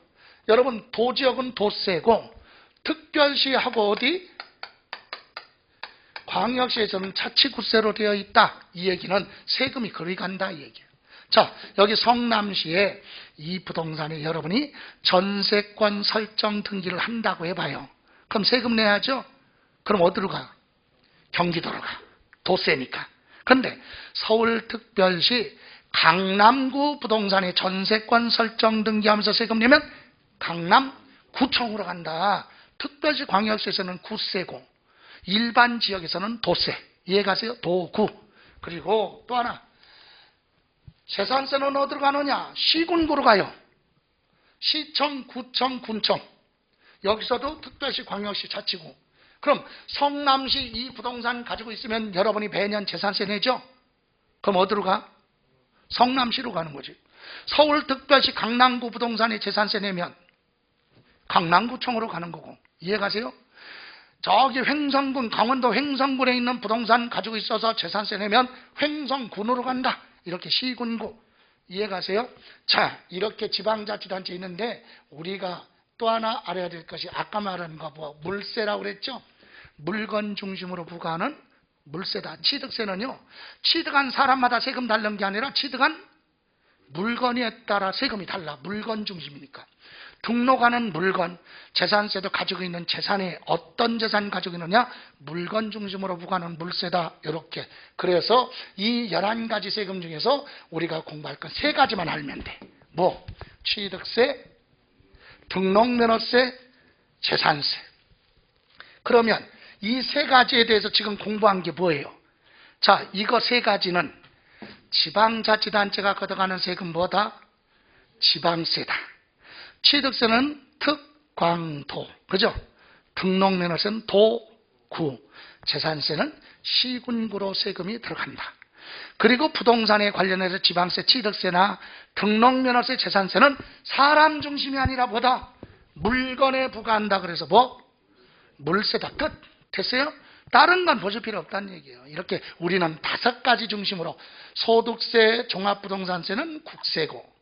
여러분, 도지역은 도세고 특별시하고 어디? 광역시에서는 자치구세로 되어 있다. 이 얘기는 세금이 그리 간다 이 얘기예요. 자, 여기 성남시에 이 부동산에 여러분이 전세권 설정 등기를 한다고 해봐요. 그럼 세금 내야죠? 그럼 어디로 가? 경기도로 가. 도세니까. 그런데 서울특별시 강남구 부동산에 전세권 설정 등기하면서 세금 내면 강남구청으로 간다. 특별시 광역시에서는 구세고 일반 지역에서는 도세. 이해가세요? 도구. 그리고 또 하나, 재산세는 어디로 가느냐? 시군구로 가요. 시청, 구청, 군청. 여기서도 특별시, 광역시, 자치구. 그럼 성남시 이 부동산 가지고 있으면 여러분이 매년 재산세 내죠? 그럼 어디로 가? 성남시로 가는 거지. 서울특별시 강남구 부동산에 재산세 내면 강남구청으로 가는 거고. 이해가세요? 저기 횡성군, 강원도 횡성군에 있는 부동산 가지고 있어서 재산세 내면 횡성군으로 간다. 이렇게 시군구. 이해가세요? 자, 이렇게 지방자치단체 있는데 우리가 또 하나 알아야 될 것이 아까 말한 거 뭐 물세라고 그랬죠? 물건 중심으로 부과하는 물세다. 취득세는요, 취득한 사람마다 세금 다른 게 아니라 취득한 물건에 따라 세금이 달라. 물건 중심이니까. 등록하는 물건, 재산세도 가지고 있는 재산에 어떤 재산 가지고 있느냐? 물건 중심으로 부과하는 물세다. 이렇게. 그래서 이 11가지 세금 중에서 우리가 공부할 건 3가지만 알면 돼. 뭐? 취득세, 등록면허세, 재산세. 그러면 이 3가지에 대해서 지금 공부한 게 뭐예요? 자, 이거 3가지는 지방자치단체가 걷어가는 세금보다 지방세다. 취득세는 특광도, 그죠? 등록면허세는 도구, 재산세는 시군구로 세금이 들어간다. 그리고 부동산에 관련해서 지방세, 취득세나 등록면허세, 재산세는 사람 중심이 아니라 뭐다? 물건에 부과한다. 그래서 뭐? 물세다. 끝. 됐어요? 다른 건 보실 필요 없다는 얘기예요. 이렇게 우리는 5가지 중심으로 소득세, 종합부동산세는 국세고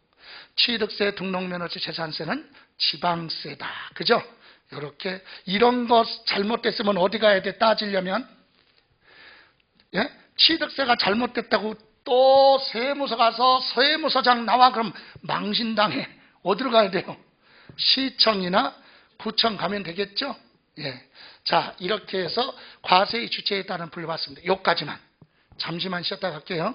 취득세, 등록면허세, 재산세는 지방세다. 그죠? 이렇게 이런 거 잘못됐으면 어디 가야 돼? 따지려면 예? 취득세가 잘못됐다고 또 세무서 가서 세무서장 나와 그럼 망신당해. 어디로 가야 돼요? 시청이나 구청 가면 되겠죠? 예. 자, 이렇게 해서 과세의 주체에 따른 분류봤습니다. 여기까지만. 잠시만 쉬었다 갈게요.